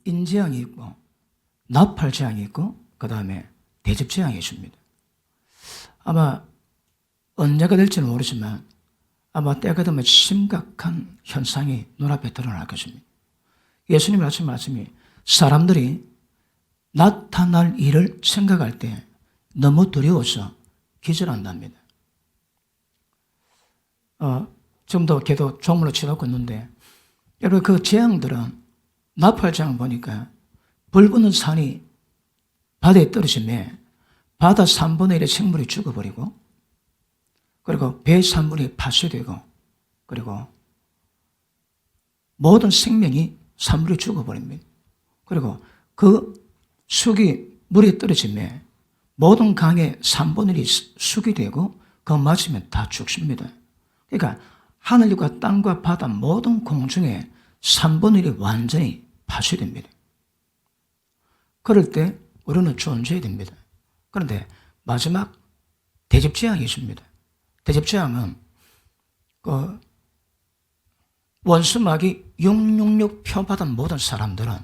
인재앙이 있고 나팔재앙이 있고 그 다음에 대접재앙이 있습니다. 아마 언제가 될지는 모르지만 아마 때가 되면 심각한 현상이 눈앞에 드러날 것입니다. 예수님 하신 말씀이 사람들이 나타날 일을 생각할 때 너무 두려워서 기절한답니다. 지금도 걔도 종물로 치닫고 있는데 여러분 그 재앙들은 나팔재앙 보니까 불 붙는 산이 바다에 떨어지면 바다 3분의 1의 생물이 죽어버리고 그리고 배 3분의 1이 파쇄되고 그리고 모든 생명이 산물이 죽어버립니다. 그리고 그 쑥이 물에 떨어지면 모든 강의 3분의 1이 쑥이 되고 그거 맞으면 다 죽습니다. 그러니까 하늘과 땅과 바다 모든 공중에 3분의 1이 완전히 파쇄됩니다. 그럴 때 우리는 존재해야 됩니다. 그런데 마지막 대접재앙이 있습니다. 대접재앙은 그 원수마귀 666 표받은 모든 사람들은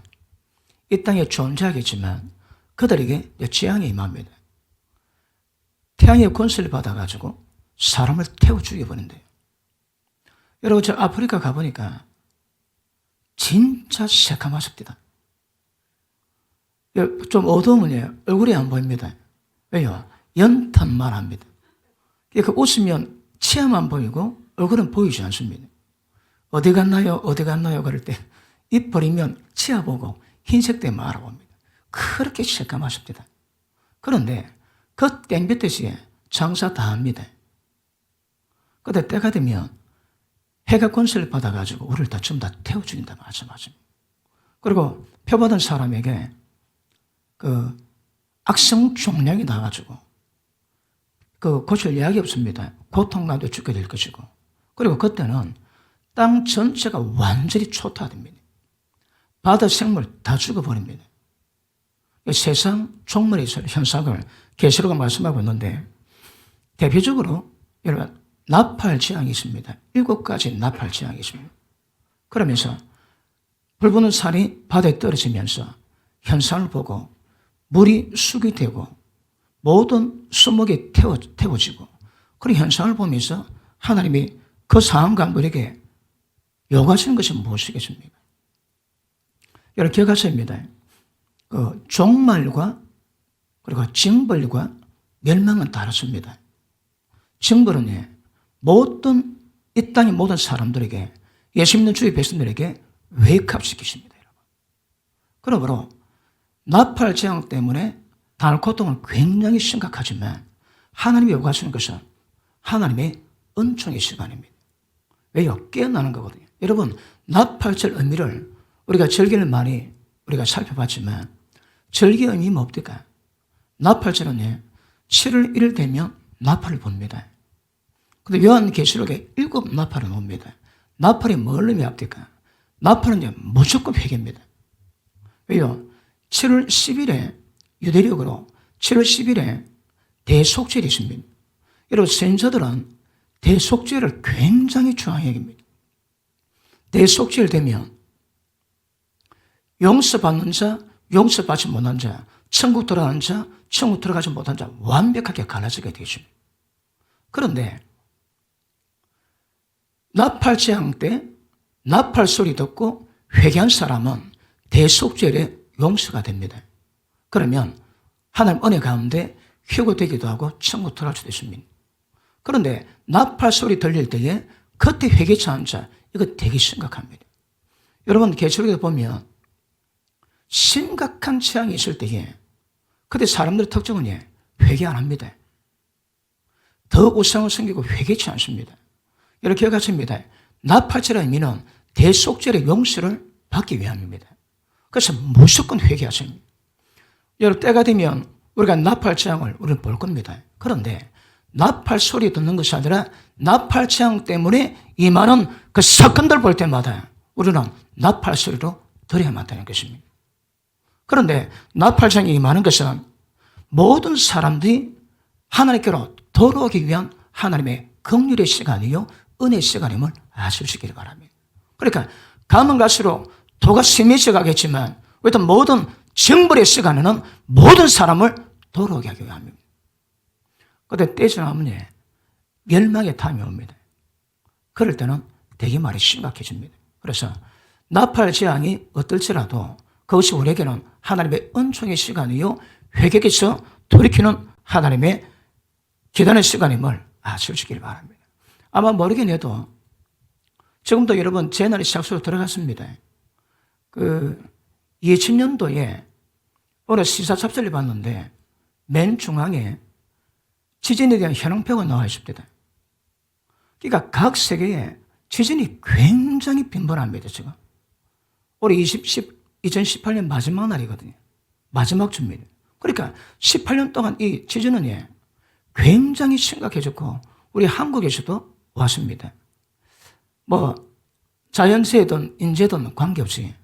이 땅에 존재하겠지만 그들에게 재앙이 임합니다. 태양의 권세를 받아가지고 사람을 태워 죽여버린대요. 여러분 저 아프리카 가보니까 진짜 새카맣습니다. 좀 어두우면 얼굴이 안 보입니다. 왜요? 연탄만 합니다. 그러니까 웃으면 치아만 보이고 얼굴은 보이지 않습니다. 어디 갔나요? 어디 갔나요? 그럴 때 입 버리면 치아 보고 흰색 때문에 알아봅니다. 그렇게 새까맣습니다. 그런데 그 땡볕에 장사 다 합니다. 그런데 때가 되면 해가 권세를 받아가지고 우리를 다 전부 다 태워 죽인다 말씀하십니다. 그리고 표받은 사람에게 그 악성 종양이 나가지고 그 고칠 약이 없습니다. 고통감도 죽게 될 것이고 그리고 그때는 땅 전체가 완전히 초토화됩니다. 바다 생물 다 죽어버립니다. 세상 종말의 현상을 계시록은 말씀하고 있는데 대표적으로 여러분 나팔재앙이 있습니다. 7가지 나팔재앙이 있습니다. 그러면서 불 붙는 산이 바다에 떨어지면서 현상을 보고 물이 쑥이 되고 모든 수목이 태워지고 그런 현상을 보면서 하나님이 그 상황과 우리에게 요구하시는 것이 무엇이겠습니까? 여러분 기억하십니다. 그 종말과 그리고 징벌과 멸망은 다르습니다. 징벌은 모든 이 땅의 모든 사람들에게 예수 믿는 주의 백성들에게 웨이크업시키십니다. 그러므로 나팔재앙 때문에 당할 고통은 굉장히 심각하지만 하나님이 요구하시는 것은 하나님의 은총의 시간입니다. 왜요? 깨어나는 거거든요. 여러분 나팔절 의미를 우리가 절기를 많이 우리가 살펴봤지만 절기의 의미 뭡니까? 나팔절은 7월 1일 되면 나팔을 봅니다. 근데 요한계시록에 7 나팔을 봅니다. 나팔이 뭘 의미합니까? 나팔은 무조건 회개입니다. 왜요? 7월 10일에 유대력으로 7월 10일에 대속죄일이 있습니다. 여러분 선지자들은 대속죄를 굉장히 중요하게 여깁니다. 대속죄일 되면 용서받는 자, 용서받지 못한 자, 천국 들어가는 자, 천국 들어가지 못한 자 완벽하게 갈라지게 되십니다. 그런데 나팔재앙 때 나팔 소리 듣고 회개한 사람은 대속죄일에 용서가 됩니다. 그러면 하나님 은혜 가운데 휴거되기도 하고 천국 들어갈 수도 있습니다. 그런데 나팔 소리 들릴 때에 그때 회개치 않은 자 이거 되게 심각합니다. 여러분 계시록에 보면 심각한 재앙이 있을 때에 그때 사람들의 특징은 회개 안 합니다. 더 우상을 섬기고 회개치 않습니다. 여러분 기억하십니다. 나팔절의 의미는 대속죄의 용서를 받기 위함입니다. 그래서 무조건 회개하십니다. 여러분 때가 되면 우리가 나팔재앙을 우리는 볼 겁니다. 그런데 나팔 소리 듣는 것이 아니라 나팔재앙 때문에 임하는 그 사건들 볼 때마다 우리는 나팔 소리로 들어야만 한다는 것입니다. 그런데 나팔재앙이 임하는 것은 모든 사람들이 하나님께로 돌아오기 위한 하나님의 긍휼의 시간이요 은혜의 시간임을 아실 수 있기를 바랍니다. 그러니까 가면 갈수록 도가 심해져 가겠지만 왜냐하면 모든 정벌의 시간에는 모든 사람을 돌아오게 하기 위함입니다. 그때 때지 않으면 멸망의 타임이 옵니다. 그럴 때는 되게 말이 심각해집니다. 그래서 나팔 재앙이 어떨지라도 그것이 우리에게는 하나님의 은총의 시간이요 회개에서 돌이키는 하나님의 기다는 시간임을 아시길 바랍니다. 아마 모르긴 해도 지금도 여러분 재난이 시작으로 들어갔습니다. 2000년도에 어느 시사 잡지를 봤는데 맨 중앙에 지진에 대한 현황표가 나와 있습니다. 그러니까 각 세계에 지진이 굉장히 빈번합니다, 지금. 올해 2018년 마지막 날이거든요. 마지막 주입니다. 그러니까 18년 동안 이 지진은 굉장히 심각해졌고, 우리 한국에서도 왔습니다. 자연재해든 인재든 관계없이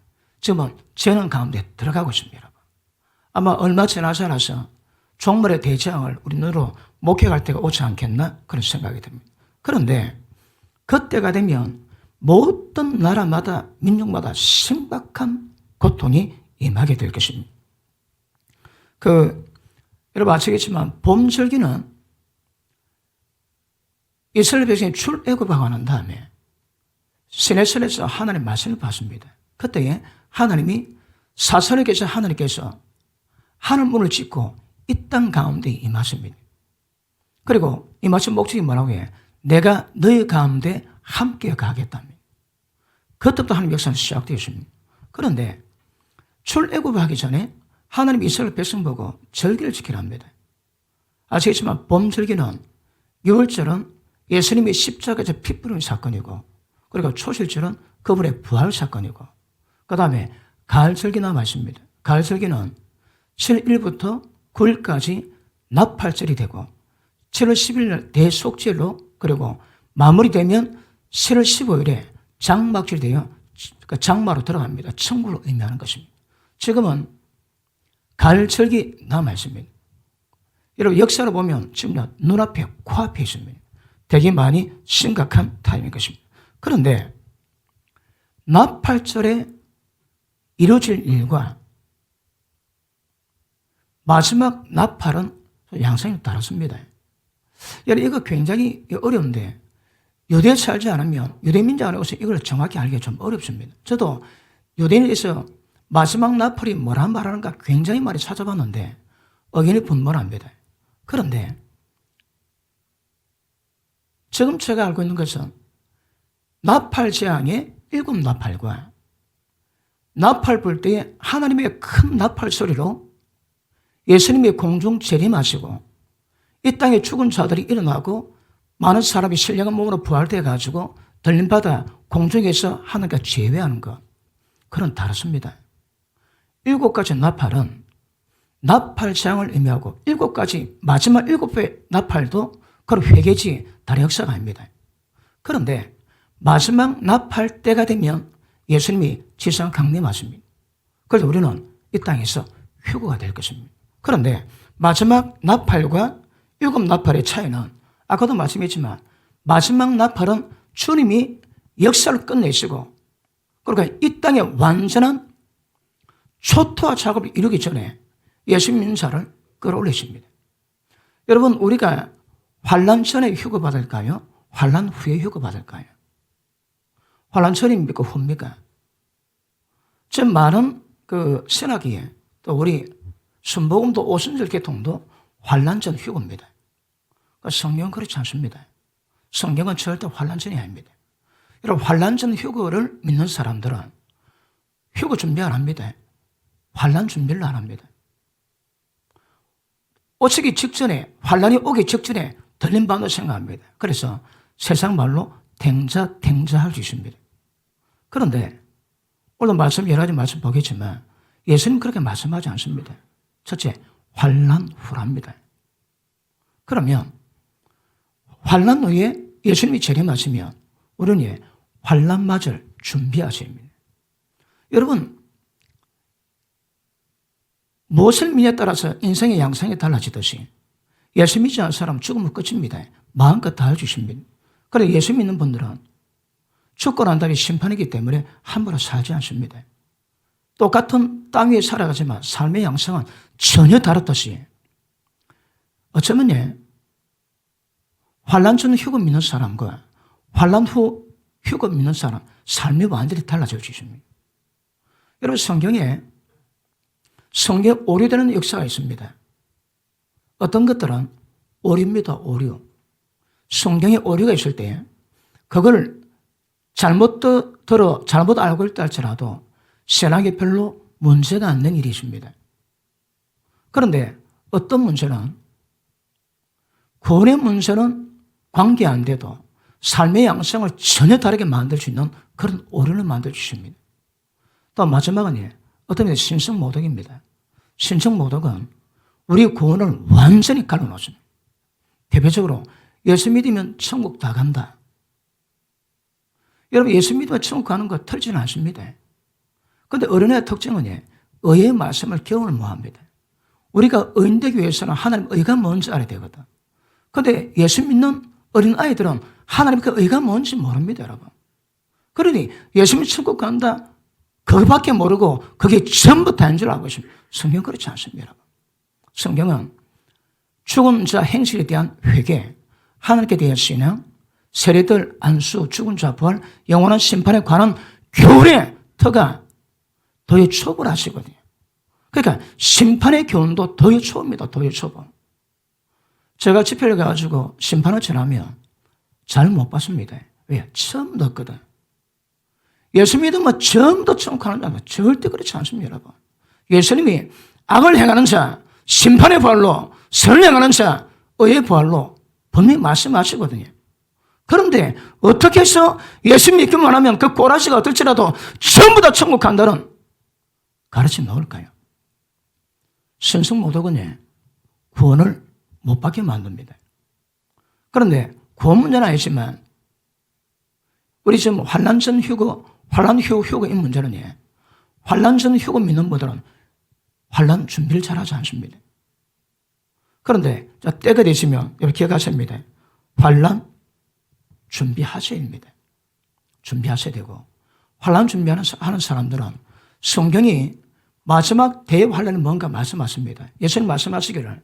지금은 재난 가운데 들어가고 있습니다. 아마 얼마 지나지 않아서 종말의 대재앙을 우리 눈으로 목격할 때가 오지 않겠나 그런 생각이 듭니다. 그런데 그때가 되면 모든 나라마다 민족마다 심각한 고통이 임하게 될 것입니다. 여러분 아시겠지만 봄절기는 이스라엘 백성이 출애굽하고 난 다음에 시내산에서 하나님의 말씀을 받습니다. 그때에 하나님이 사선에 계신 하나님께서 하늘문을 짓고 이 땅 가운데 임하십니다. 그리고 임하신 목적이 뭐라고 해? 내가 너희 가운데 함께 가겠답니다. 그때부터 하나님의 역사는 시작되었습니다. 그런데 출애굽하기 전에 하나님 이스라엘 백성 보고 절기를 지키라 합니다. 아시겠지만 봄절기는 6월절은 예수님이 십자가에서 피 뿌리는 사건이고, 그리고 초실절은 그분의 부활 사건이고, 그 다음에 가을절기 남아 있습니다. 가을절기는 7월 1일부터 9일까지 나팔절이 되고 7월 10일 대속절로, 그리고 마무리되면 7월 15일에 장막절이 되어 장마로 들어갑니다. 천국을 의미하는 것입니다. 지금은 가을절기 남아 있습니다. 여러분 역사로 보면 지금 눈앞에 코앞에 있습니다. 되게 많이 심각한 타임인 것입니다. 그런데 나팔절에 이루어질 일과 마지막 나팔은 양상이 다릅니다. 여러분 이거 굉장히 어려운데 유대에 살지 않으면, 유대민족 안에서 이걸 정확히 알기가 좀 어렵습니다. 저도 유대인에서 마지막 나팔이 뭐라 말하는가 굉장히 많이 찾아봤는데 의견이 분분합니다. 그런데 지금 제가 알고 있는 것은 나팔 재앙의 7 나팔과 나팔 불 때에 하나님의 큰 나팔 소리로 예수님이 공중 재림하시고 이 땅에 죽은 자들이 일어나고 많은 사람이 신령한 몸으로 부활되어 가지고 들림받아 공중에서 하나님과 재회하는 것, 그런 다릅니다. 7가지 나팔은 나팔 재앙을 의미하고 7가지 마지막 7배 나팔도 그런 회개지 다른 역사가 아닙니다. 그런데 마지막 나팔 때가 되면 예수님이 지상 강림하십니다. 그래서 우리는 이 땅에서 휴거가 될 것입니다. 그런데 마지막 나팔과 7 나팔의 차이는 아까도 말씀했지만 마지막 나팔은 주님이 역사를 끝내시고, 그러니까 이 땅에 완전한 초토화 작업을 이루기 전에 예수 믿는 자를 끌어올리십니다. 여러분 우리가 환난 전에 휴거 받을까요? 환난 후에 휴거 받을까요? 환난 전입니까? 후입니까? 지금 많은 신학기에 또 우리 순복음도 오순절 개통도 환난 전 휴거입니다. 그러니까 성경은 그렇지 않습니다. 성경은 절대 환난 전이 아닙니다. 여러분 환난 전 휴거를 믿는 사람들은 휴거 준비 안 합니다. 환난 준비를 안 합니다. 오기 직전에, 환난이 오기 직전에 들림받는 생각합니다. 그래서 세상 말로 탱자할 수 있습니다. 그런데 오늘 여러 가지 말씀 보겠지만 예수님 그렇게 말씀하지 않습니다. 첫째, 환난 후랍니다. 그러면 환난 후에 예수님이 재림하시면 우리는 환난 맞을 준비하셔야 합니다. 여러분 무엇을 믿냐에 따라서 인생의 양상이 달라지듯이 예수 믿지 않는 사람은 죽으면 끝입니다. 마음껏 다 해주십니다. 그런데 예수 믿는 분들은 죽고 난 다음에 심판이기 때문에 함부로 살지 않습니다. 똑같은 땅 위에 살아가지만 삶의 양상은 전혀 다르듯이 어쩌면 환란 전 휴거 믿는 사람과 환란 후 휴거 믿는 사람 삶이 완전히 달라질 수 있습니다. 여러분 성경에 오류되는 역사가 있습니다. 어떤 것들은 오류입니다. 오류. 성경에 오류가 있을 때 그걸 잘못 알고 있다 할지라도 신학에 별로 문제가 안 되는 일이 있습니다. 그런데 어떤 문제는 구원의 문제는 관계 안 돼도 삶의 양상을 전혀 다르게 만들 수 있는 그런 오류를 만들 수 있습니다. 또 마지막은 어떤 의미에서 신성모독입니다. 신성모독은 우리 구원을 완전히 갈라놓습니다. 대표적으로 예수 믿으면 천국 다 간다. 여러분 예수 믿으면 천국 가는 거 틀지는 않습니다. 그런데 어린애의 특징은 의의 말씀을 교훈을 못합니다. 우리가 의인되기 위해서는 하나님 의가 뭔지 알아야 되거든. 그런데 예수 믿는 어린아이들은 하나님 그 의가 뭔지 모릅니다, 여러분. 그러니 예수 믿으면 천국 간다. 그것밖에 모르고 그게 전부 다인 줄 알고 있습니다. 성경은 그렇지 않습니다, 여러분. 성경은 죽은 자 행실에 대한 회개, 하나님께 대한 신앙, 세례들, 안수, 죽은 자 부활, 영원한 심판에 관한 교훈의 터가 도의 초보를 하시거든요. 그러니까 심판의 교훈도 도의 초보입니다. 도의 초보. 제가 집회를 가가지고 심판을 전하면 잘 못 봤습니다. 왜? 처음 듣거든. 예수 믿으면 처음부터 천국 가는 자 절대 그렇지 않습니다, 여러분. 예수님이 악을 행하는 자, 심판의 부활로, 선을 행하는 자, 의의 부활로 분명히 말씀하시거든요. 그런데 어떻게 해서 예수 믿기만 하면 그 꼬라지가 어떨지라도 전부 다 천국 간다는 가르침이 나올까요? 신성모독은 구원을 못 받게 만듭니다. 그런데 구원 문제는 아니지만 우리 지금 환난 전 휴거, 환난 후 휴거 이 문제는 환난 전 휴거 믿는 분들은 환난 준비를 잘하지 않습니다. 그런데 때가 되시면 여러분 기억하셔야 합니다. 환난 준비하셔야입니다. 준비하셔야 되고 환난 준비하는 사람들은 성경이 마지막 대환란이 뭔가 말씀하십니다. 예수님 말씀하시기를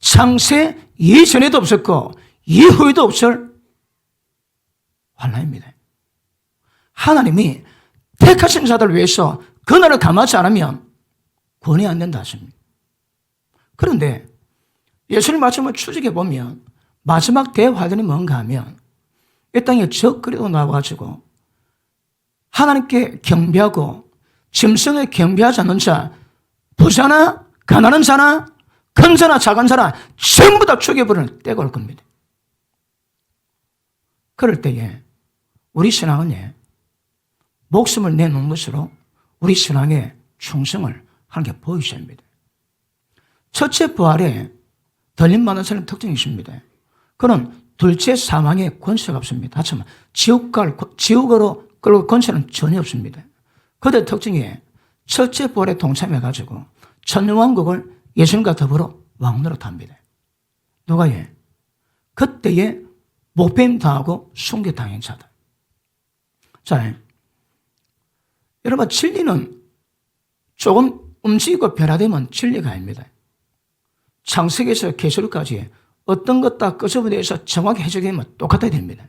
창세 이전에도 없었고 이후에도 없을 환란입니다. 하나님이 택하신 자들을 위해서 그날을 감하지 않으면 구원이 안 된다 하십니다. 그런데 예수님 말씀을 추적해 보면 마지막 대환란이 뭔가 하면 이 땅에 적그리로 나와가지고 하나님께 경배하고 짐승에 경배하지 않는 자, 부자나 가난한 자나 큰 자나 작은 자나 전부 다 죽여버리는 때가 올 겁니다. 그럴 때에 우리 신앙은 목숨을 내놓은 것으로 우리 신앙의 충성을 하는 게 보이셔야 합니다. 첫째 부활에 덜림 많은 사람의 특징이 있습니다. 그는 둘째 사망의 권세가 없습니다. 하지만 지옥으로 끌고 권세는 전혀 없습니다. 그들의 특징이 첫째 부활에 동참해가지고 천년왕국을 예수님과 더불어 왕노릇합니다. 누가 그때에 목배임 당하고 순교당한 자다. 자, 여러분 진리는 조금 움직이고 변화되면 진리가 아닙니다. 창세기에서 계시록까지 어떤 것 다 끝에 대해서 정확히 해석하면 똑같아야 됩니다.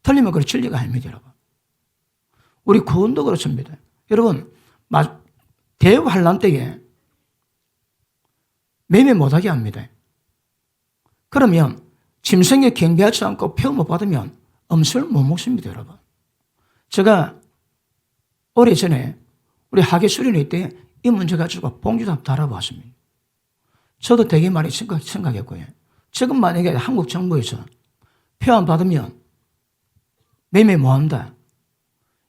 틀리면 그건 진리가 아닙니다, 여러분. 우리 구원도 그렇습니다. 여러분, 대환란 때에 매매 못하게 합니다. 그러면 짐승에 경배하지 않고 표 못 받으면 음식을 못 먹습니다, 여러분. 제가 오래전에 우리 학예 수련회 때 이 문제 가지고 봉지도 달아보았습니다. 저도 되게 많이 생각했고요. 지금 만약에 한국 정부에서 표 안 받으면 매매 못 한다.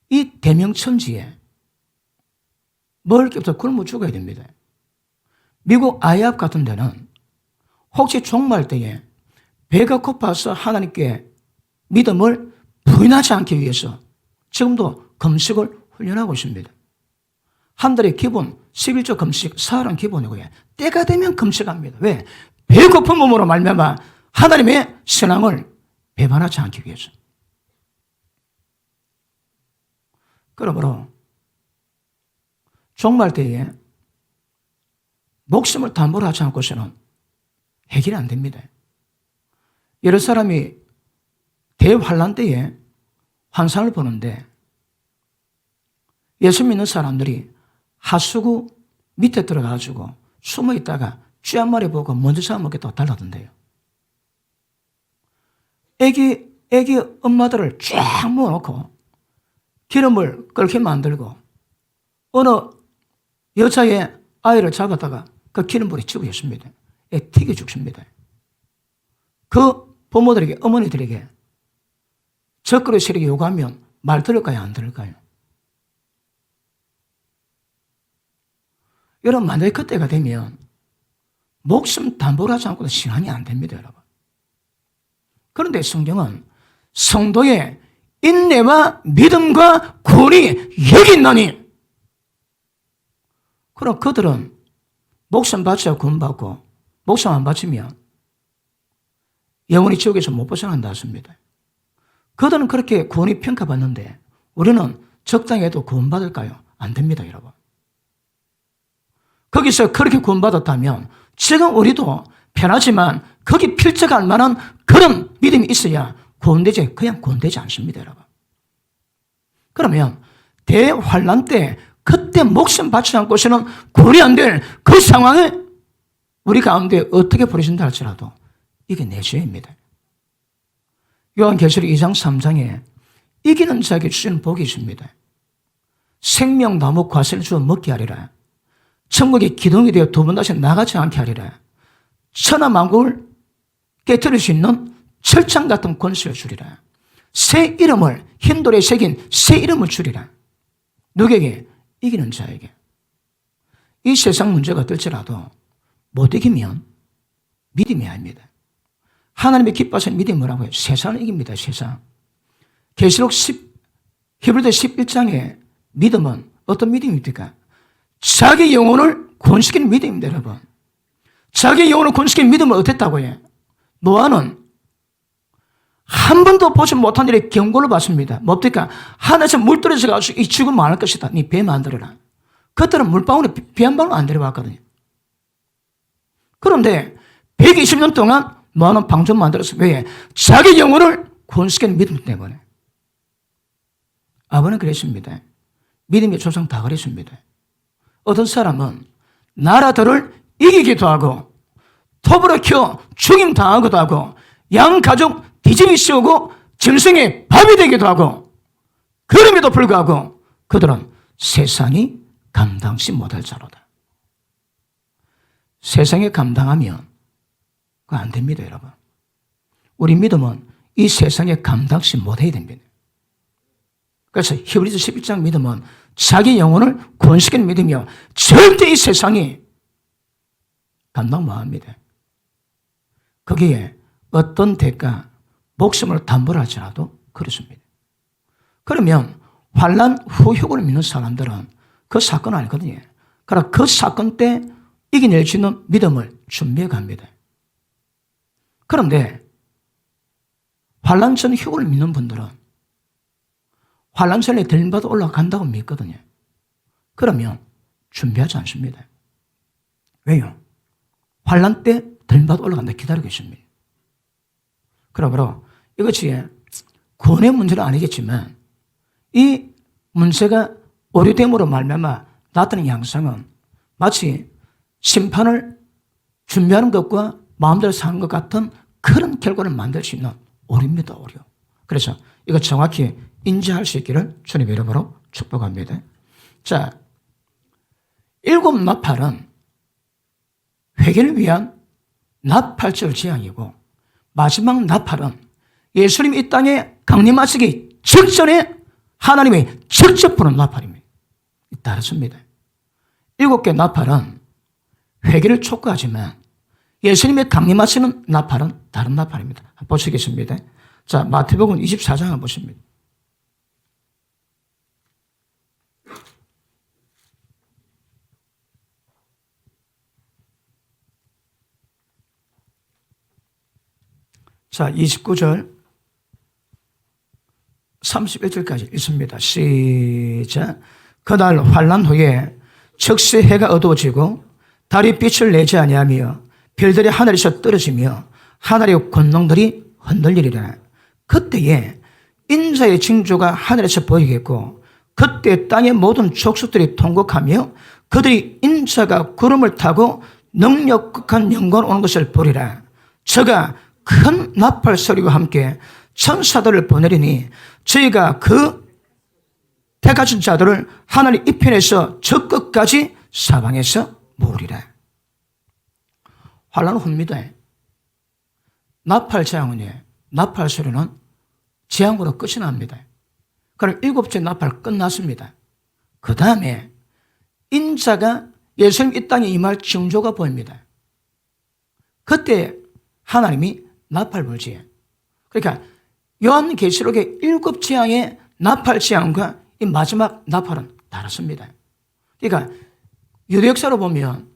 이 대명천지에 먹을 게 없어 굶어 죽어야 됩니다. 미국 아이압 같은 데는 혹시 종말 때에 배가 고파서 하나님께 믿음을 부인하지 않기 위해서 지금도 금식을 훈련하고 있습니다. 한 달에 기본 11조 금식, 사흘은 기본이고요. 때가 되면 금식합니다. 왜? 배고픈 몸으로 말미암아 하나님의 신앙을 배반하지 않기 위해서. 그러므로 종말 때에 목숨을 담보로 하지 않고서는 해결이 안 됩니다. 여러 사람이 대환란 때에 환상을 보는데 예수 믿는 사람들이 하수구 밑에 들어가가지고 숨어 있다가 쥐 한 마리 보고 먼저 잡아먹겠다고 달라던데요. 애기 엄마들을 쫙 모아놓고 기름을 끓게 만들고 어느 여자의 아이를 잡았다가 그 기름불에 집어였습니다. 애 튀겨 죽습니다. 그 부모들에게, 어머니들에게 적그리스도에게 요구하면 말 들을까요, 안 들을까요? 여러분, 만약에 그때가 되면 목숨 담보로 하지 않고는 신앙이 안 됩니다, 여러분. 그런데 성경은 성도의 인내와 믿음과 구원이 여기 있나니, 그럼 그들은 목숨 바쳐야 구원받고 목숨 안 바치면 영원히 지옥에서 못 벗어난다 했습니다. 그들은 그렇게 구원이 평가받는데 우리는 적당해도 구원받을까요? 안 됩니다, 여러분. 거기서 그렇게 구원받았다면 지금 우리도 편하지만 거기 필적할 만한 그런 믿음이 있어야 구원되지, 그냥 구원되지 않습니다, 여러분. 그러면 대환란 때 그때 목숨 바치지 않고서는 구원이 안 될 그 상황에 우리 가운데 어떻게 벌어진다 할지라도 이게 내 죄입니다. 요한계시록 2장 3장에 이기는 자에게 주시는 복이 있습니다. 생명나무 과실을 주어 먹게 하리라. 천국의 기둥이 되어 두 번 다시 나가지 않게 하리라. 천하만국을 깨뜨릴 수 있는 철창 같은 권세를 주리라. 새 이름을, 흰돌에 새긴 새 이름을 주리라. 누구에게? 이기는 자에게. 이 세상 문제가 어떨지라도 못 이기면 믿음이 아닙니다. 하나님의 기뻐하시는 믿음이 뭐라고 해요? 세상을 이깁니다, 세상. 계시록 히브리서 11장의 믿음은 어떤 믿음입니까? 자기 영혼을 구원시키는 믿음입니다, 여러분. 자기 영혼을 구원시키는 믿음은 어땠다고 해요? 노아는 한 번도 보지 못한 일에 경고를 받습니다. 뭡니까? 하늘에서 물 떨어져 가지고 이 죽으면 많을 것이다. 네 배 만들어라. 그때는 물방울에 비 한 방울 안 내려왔거든요. 그런데 120년 동안 노아는 방주 만들었어요. 왜? 자기 영혼을 구원시키는 믿음 때문에. 아버는 그랬습니다. 믿음의 조상 다 그랬습니다. 어떤 사람은 나라들을 이기기도 하고 톱으로 켜 죽임 당하기도 하고 양 가족 뒤집이 씌우고 짐승의 밥이 되기도 하고, 그럼에도 불구하고 그들은 세상이 감당치 못할 자로다. 세상에 감당하면 그거 안 됩니다, 여러분. 우리 믿음은 이 세상에 감당치 못해야 됩니다. 그래서 히브리서 11장 믿음은 자기 영혼을 구원시키는 믿음이요, 절대 이 세상이 감당 못합니다. 거기에 어떤 대가, 목숨을 담보로 할지라도 그렇습니다. 그러면 환난 후 휴거를 믿는 사람들은 그 사건은 아니거든요. 그러나 그 사건 때 이겨낼 수 있는 믿음을 준비해 갑니다. 그런데 환난 전 휴거를 믿는 분들은 환난 전에 들림받아 올라간다고 믿거든요. 그러면 준비하지 않습니다. 왜요? 환난 때 들림받아 올라간다 기다리고 있습니다. 그러므로 이것이 구원의 문제는 아니겠지만 이 문제가 오류됨으로 말미암아 나타나는 양상은 마치 심판을 준비하는 것과 마음대로 사는 것 같은 그런 결과를 만들 수 있는 오류입니다, 오류. 그래서 이거 정확히 인지할 수 있기를 주님의 이름으로 축복합니다. 자, 7 나팔은 회개를 위한 나팔절 재앙이고, 마지막 나팔은 예수님이 이 땅에 강림하시기 직전에 하나님이 직접 부는 나팔입니다. 다르습니다. 7개 나팔은 회개를 촉구하지만 예수님의 강림하시는 나팔은 다른 나팔입니다. 보시겠습니다. 자, 마태복음 24장 한번 보십니다. 자, 29절 31절까지 있습니다. 시작. 그날 환난 후에 적시 해가 어두워지고 달이 빛을 내지 아니하며 별들이 하늘에서 떨어지며 하늘의 권능들이 흔들리리라. 그때에 인자의 징조가 하늘에서 보이겠고 그때 땅의 모든 족속들이 통곡하며 그들이 인자가 구름을 타고 능력극한 영광 오는 것을 보리라. 저가 큰 나팔 소리와 함께 천사들을 보내리니 저희가 그 택하신 자들을 하늘의 이편에서 저 끝까지 사방에서 모으리라. 환란 후입니다. 나팔 재앙은 나팔 소리는 재앙으로 끝이 납니다. 그럼 7째 나팔 끝났습니다. 그 다음에 인자가 예수님 이 땅에 임할 징조가 보입니다. 그때 하나님이 나팔 불지. 그러니까 요한계시록의 7 재앙의 나팔 재앙과 이 마지막 나팔은 다릅니다. 그러니까 유대 역사로 보면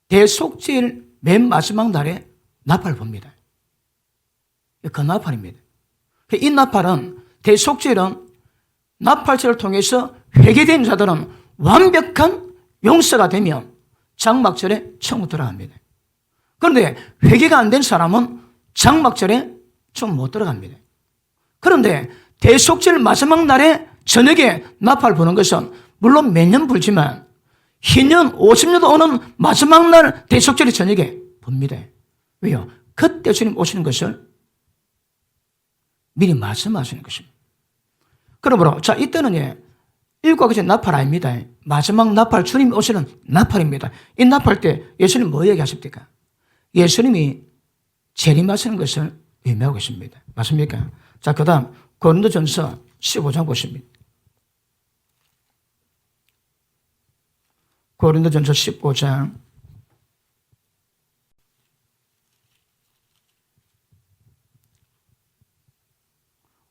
대속죄일 맨 마지막 날에 나팔 봅니다. 그 나팔입니다. 이 나팔은 대속죄일은 나팔체를 통해서 회개된 자들은 완벽한 용서가 되면 장막절에 천국 들어갑니다. 그런데 회개가 안 된 사람은 장막절에 좀 못 들어갑니다. 그런데 대속절 마지막 날에 저녁에 나팔 부는 것은 물론 매년 불지만 희년 50년도 오는 마지막 날 대속절의 저녁에 봅니다. 왜요? 그때 주님 오시는 것을 미리 말씀하시는 것입니다. 그러므로 자 이때는 7가지 나팔 아닙니다. 마지막 나팔 주님 오시는 나팔입니다. 이 나팔 때 예수님 뭐 얘기하십니까? 예수님이 재림하시는 것을 의미하고 있습니다. 맞습니까? 자, 그 다음 고린도전서 15장 보십니다. 고린도전서 15장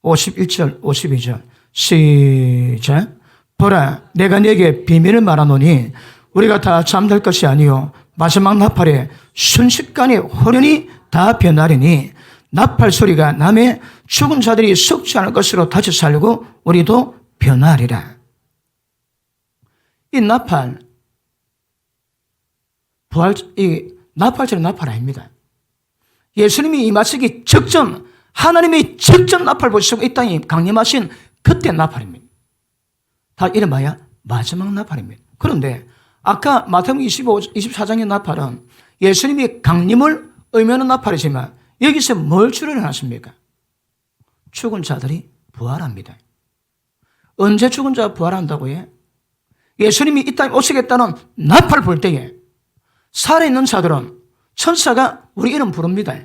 51절 52절 시작. 보라 내가 네게 비밀을 말하노니 우리가 다 잠들 것이 아니요 마지막 나팔에 순식간에 호련히 다 변하리니 나팔 소리가 남의 죽은 자들이 썩지 않을 것으로 다시 살고 우리도 변하리라. 이 나팔 이 나팔처럼 나팔 아닙니다. 예수님이 임하시기 직전 하나님이 직전 나팔 보시고 이 땅에 강림하신 그때 나팔입니다. 다 이름하여 마지막 나팔입니다. 그런데 아까 마태복음 24장의 나팔은 예수님이 강림을 의미하는 나팔이지만 여기서 뭘 출연하십니까? 죽은 자들이 부활합니다. 언제 죽은 자가 부활한다고 해? 예수님이 이 땅에 오시겠다는 나팔 불 때에 살아있는 자들은 천사가 우리 이름 부릅니다.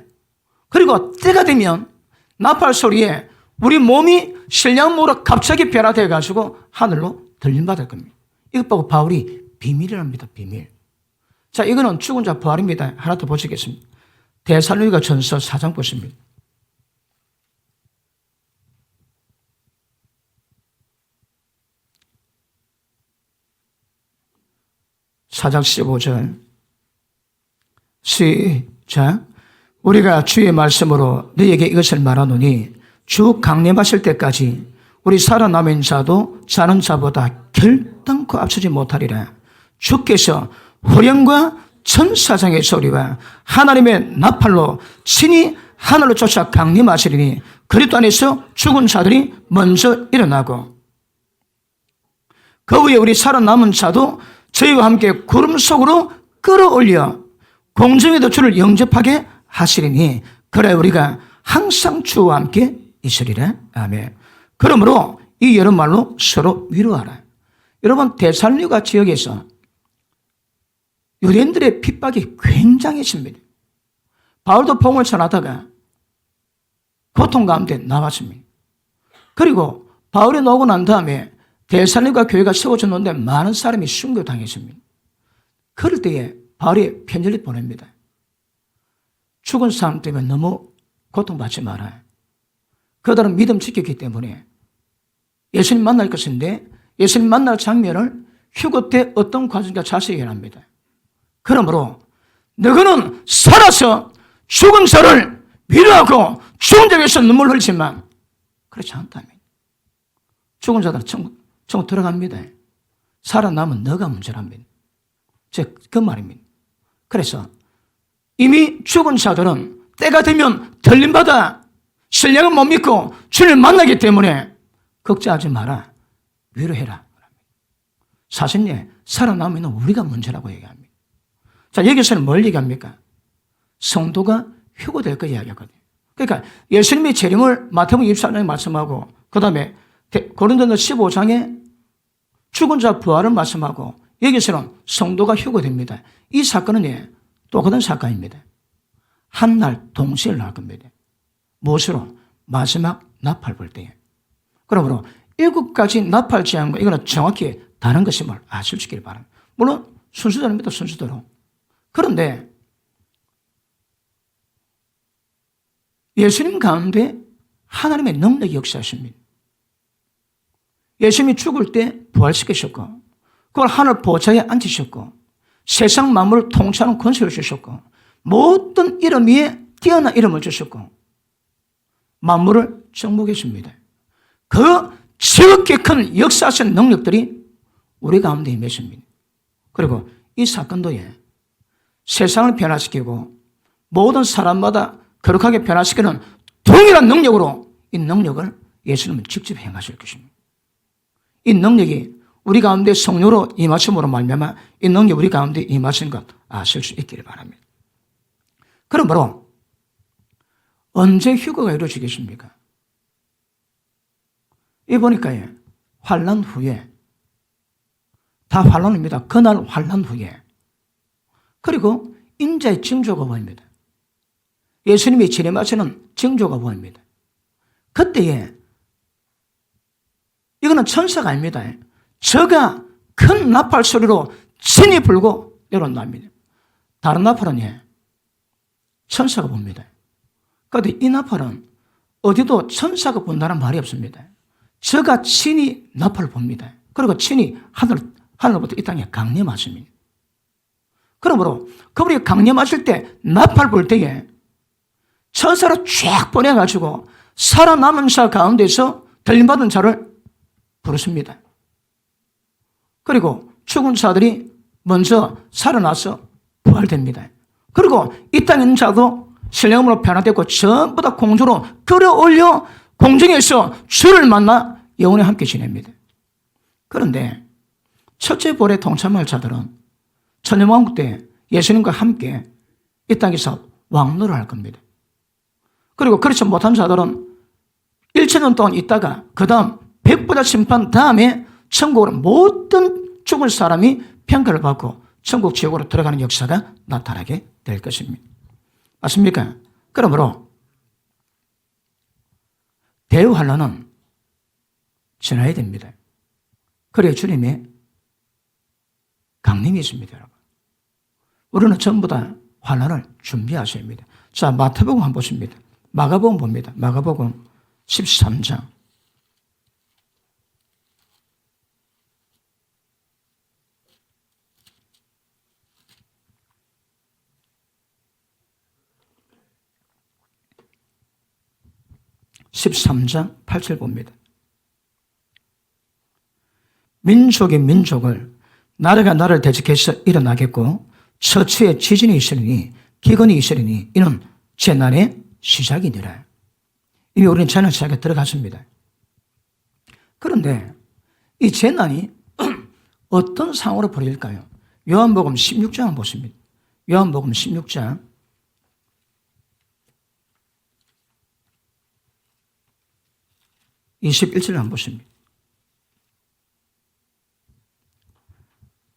그리고 때가 되면 나팔 소리에 우리 몸이 신랑모로 갑자기 변화되어 가지고 하늘로 들림받을 겁니다. 이것 보고 바울이 비밀이랍니다. 비밀. 자, 이거는 죽은 자 부활입니다. 하나 더 보시겠습니다. 데살로니가 전서 4장 보십니다. (4장 15절) 시작. 우리가 주의 말씀으로 너희에게 이것을 말하노니 주 강림하실 때까지 우리 살아남은 자도 자는 자보다 결단코 앞서지 못하리라. 주께서 호령과 천사장의 소리와 하나님의 나팔로 친히 하늘로 쫓아 강림하시리니 그리스도 안에서 죽은 자들이 먼저 일어나고 그 후에 우리 살아남은 자도 저희와 함께 구름 속으로 끌어올려 공중에도 주를 영접하게 하시리니 그래 우리가 항상 주와 함께 있으리라. 아멘. 그러므로 이 여러 말로 서로 위로하라. 여러분 데살로니가 지역에서 유대인들의 핍박이 굉장했습니다. 바울도 복음을 전하다가 고통 가운데 나왔습니다. 그리고 바울이 나오고 난 다음에 데살로니가 교회가 세워졌는데 많은 사람이 순교당했습니다. 그럴 때에 바울이 편지를 보냅니다. 죽은 사람 때문에 너무 고통받지 마라. 그들은 믿음 지켰기 때문에 예수님 만날 것인데 예수님 만날 장면을 휴거 때 어떤 과정인가 자세히 얘기합니다. 그러므로 너희는 살아서 죽은 자를 위로하고 죽은 자에 위해서 눈물 흘리지만 그렇지 않다면 죽은 자들은 천국 들어갑니다. 살아남은 너가 문제랍니다. 즉, 그 말입니다. 그래서 이미 죽은 자들은 때가 되면 들림받아 신령은 못 믿고 주님을 만나기 때문에 걱정하지 마라. 위로해라. 사실 살아남으면 우리가 문제라고 얘기합니다. 자, 여기서는 뭘 얘기합니까? 성도가 휴거될 거 이야기하거든요. 그러니까 예수님의 재림을 마태복음 24장에 말씀하고 그 다음에 고린도서 15장에 죽은 자 부활을 말씀하고 여기서는 성도가 휴거됩니다. 이 사건은 똑같은 사건입니다. 한 날 동시에 날 겁니다. 무엇으로? 마지막 나팔 불 때에. 그러므로 7가지 나팔 재앙과 이거는 정확히 다른 것임을 아실 수 있기를 바랍니다. 물론 순서대로입니다. 순서대로. 그런데 예수님 가운데 하나님의 능력이 역사하십니다. 예수님이 죽을 때 부활시키셨고 그걸 하늘 보좌에 앉히셨고 세상 만물을 통치하는 권세를 주셨고 모든 이름 위에 뛰어난 이름을 주셨고 만물을 정복했습니다. 그 지극히 큰 역사하신 능력들이 우리 가운데 임했습니다. 그리고 이 사건도 세상을 변화시키고 모든 사람마다 거룩하게 변화시키는 동일한 능력으로 이 능력을 예수님은 직접 행하실 것입니다. 이 능력이 우리 가운데 성령으로 임하심으로 말미암아 이 능력이 우리 가운데 임하신 것 아실 수 있기를 바랍니다. 그러므로 언제 휴거가 이루어지겠습니까? 이 보니까 환난 후에 다 환난입니다. 그날 환난 후에 그리고 인자의 징조가 보입니다. 예수님이 재림하시는 징조가 보입니다. 그때에 이거는 천사가 아닙니다. 저가 큰 나팔 소리로 신이 불고 내려온답니다. 다른 나팔은 천사가 봅니다. 그런데 이 나팔은 어디도 천사가 본다는 말이 없습니다. 저가 친히 나팔을 봅니다. 그리고 친히 하늘로부터 이 땅에 강림하십니다. 그러므로 그분이 강림하실 때 나팔 불 때에 천사를 쫙 보내가지고 살아남은 자 가운데서 들림받은 자를 부르십니다. 그리고 죽은 자들이 먼저 살아나서 부활됩니다. 그리고 이 땅에 있는 자도 신령으로 변화되고 전부 다 공주로 끌어올려 공중에서 주를 만나 영원히 함께 지냅니다. 그런데 첫째 볼에 동참할 자들은 천년왕국 때 예수님과 함께 이 땅에서 왕노를 할 겁니다. 그리고 그렇지 못한 자들은 1,000년 동안 있다가 그 다음 백보자 심판 다음에 천국으로 모든 죽을 사람이 평가를 받고 천국 지옥으로 들어가는 역사가 나타나게 될 것입니다. 맞습니까? 그러므로 대환란은 지나야 됩니다. 그래야 주님의 강림이 있습니다, 여러분. 우리는 전부 다 환란을 준비하셔야 합니다. 자, 마태복음 한번 보십니다. 마가복음 봅니다. 마가복음 13장. (13장) 8절 봅니다. 민족이 민족을, 나라가 나라를 대적해서 일어나겠고 처처에 지진이 있으리니 기근이 있으리니 이는 재난의 시작이니라. 이미 우리는 재난 시작에 들어갔습니다. 그런데 이 재난이 어떤 상황으로 벌어질까요? 요한복음 16장 보십니다. 요한복음 16장 21절을 한번 보십니다.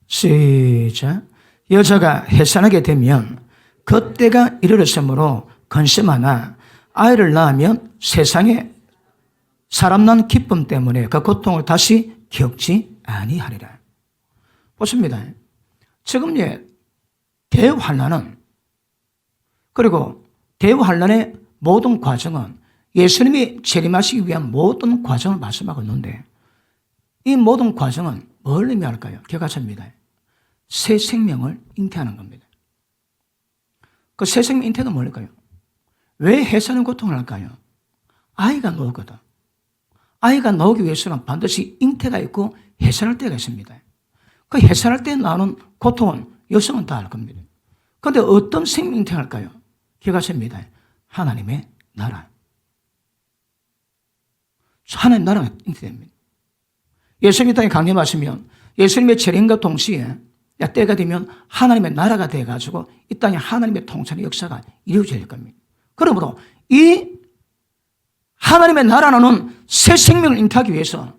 시작. 여자가 해산하게 되면 그때가 이르렀으므로 근심하나 아이를 낳으면 세상에 사람 난 기쁨 때문에 그 고통을 다시 겪지 아니하리라. 보십니다. 지금 대환란은, 그리고 대환란의 모든 과정은 예수님이 재림하시기 위한 모든 과정을 말씀하고 있는데 이 모든 과정은 뭘 의미할까요? 기억하십니다. 새 생명을 잉태하는 겁니다. 그 새 생명 잉태가 뭘까요? 왜 해산의 고통을 할까요? 아이가 나오거든. 아이가 나오기 위해서는 반드시 잉태가 있고 해산할 때가 있습니다. 그 해산할 때 나오는 고통은 여성은 다 알 겁니다. 그런데 어떤 생명 잉태할까요? 기억하십니다. 하나님의 나라. 하나님 나라가 잉태됩니다. 예수님이 땅에 강림하시면 예수님의 재림과 동시에 때가 되면 하나님의 나라가 돼가지고 이 땅에 하나님의 통치의 역사가 이루어질 겁니다. 그러므로 이 하나님의 나라는 새 생명을 잉태하기 위해서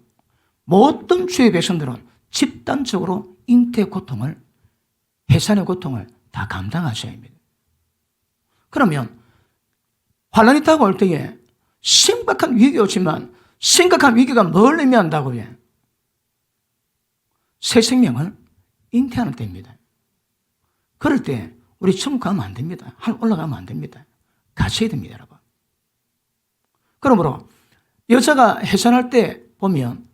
모든 주의 백성들은 집단적으로 잉태의 고통을, 해산의 고통을 다 감당하셔야 합니다. 그러면 환란이 다가올 때에 심각한 위기가 오지만 심각한 위기가 뭘 의미한다고요? 새 생명을 잉태하는 때입니다. 그럴 때 우리 천국 가면 안 됩니다. 하늘 올라가면 안 됩니다. 갇혀야 됩니다, 여러분. 그러므로 여자가 해산할 때 보면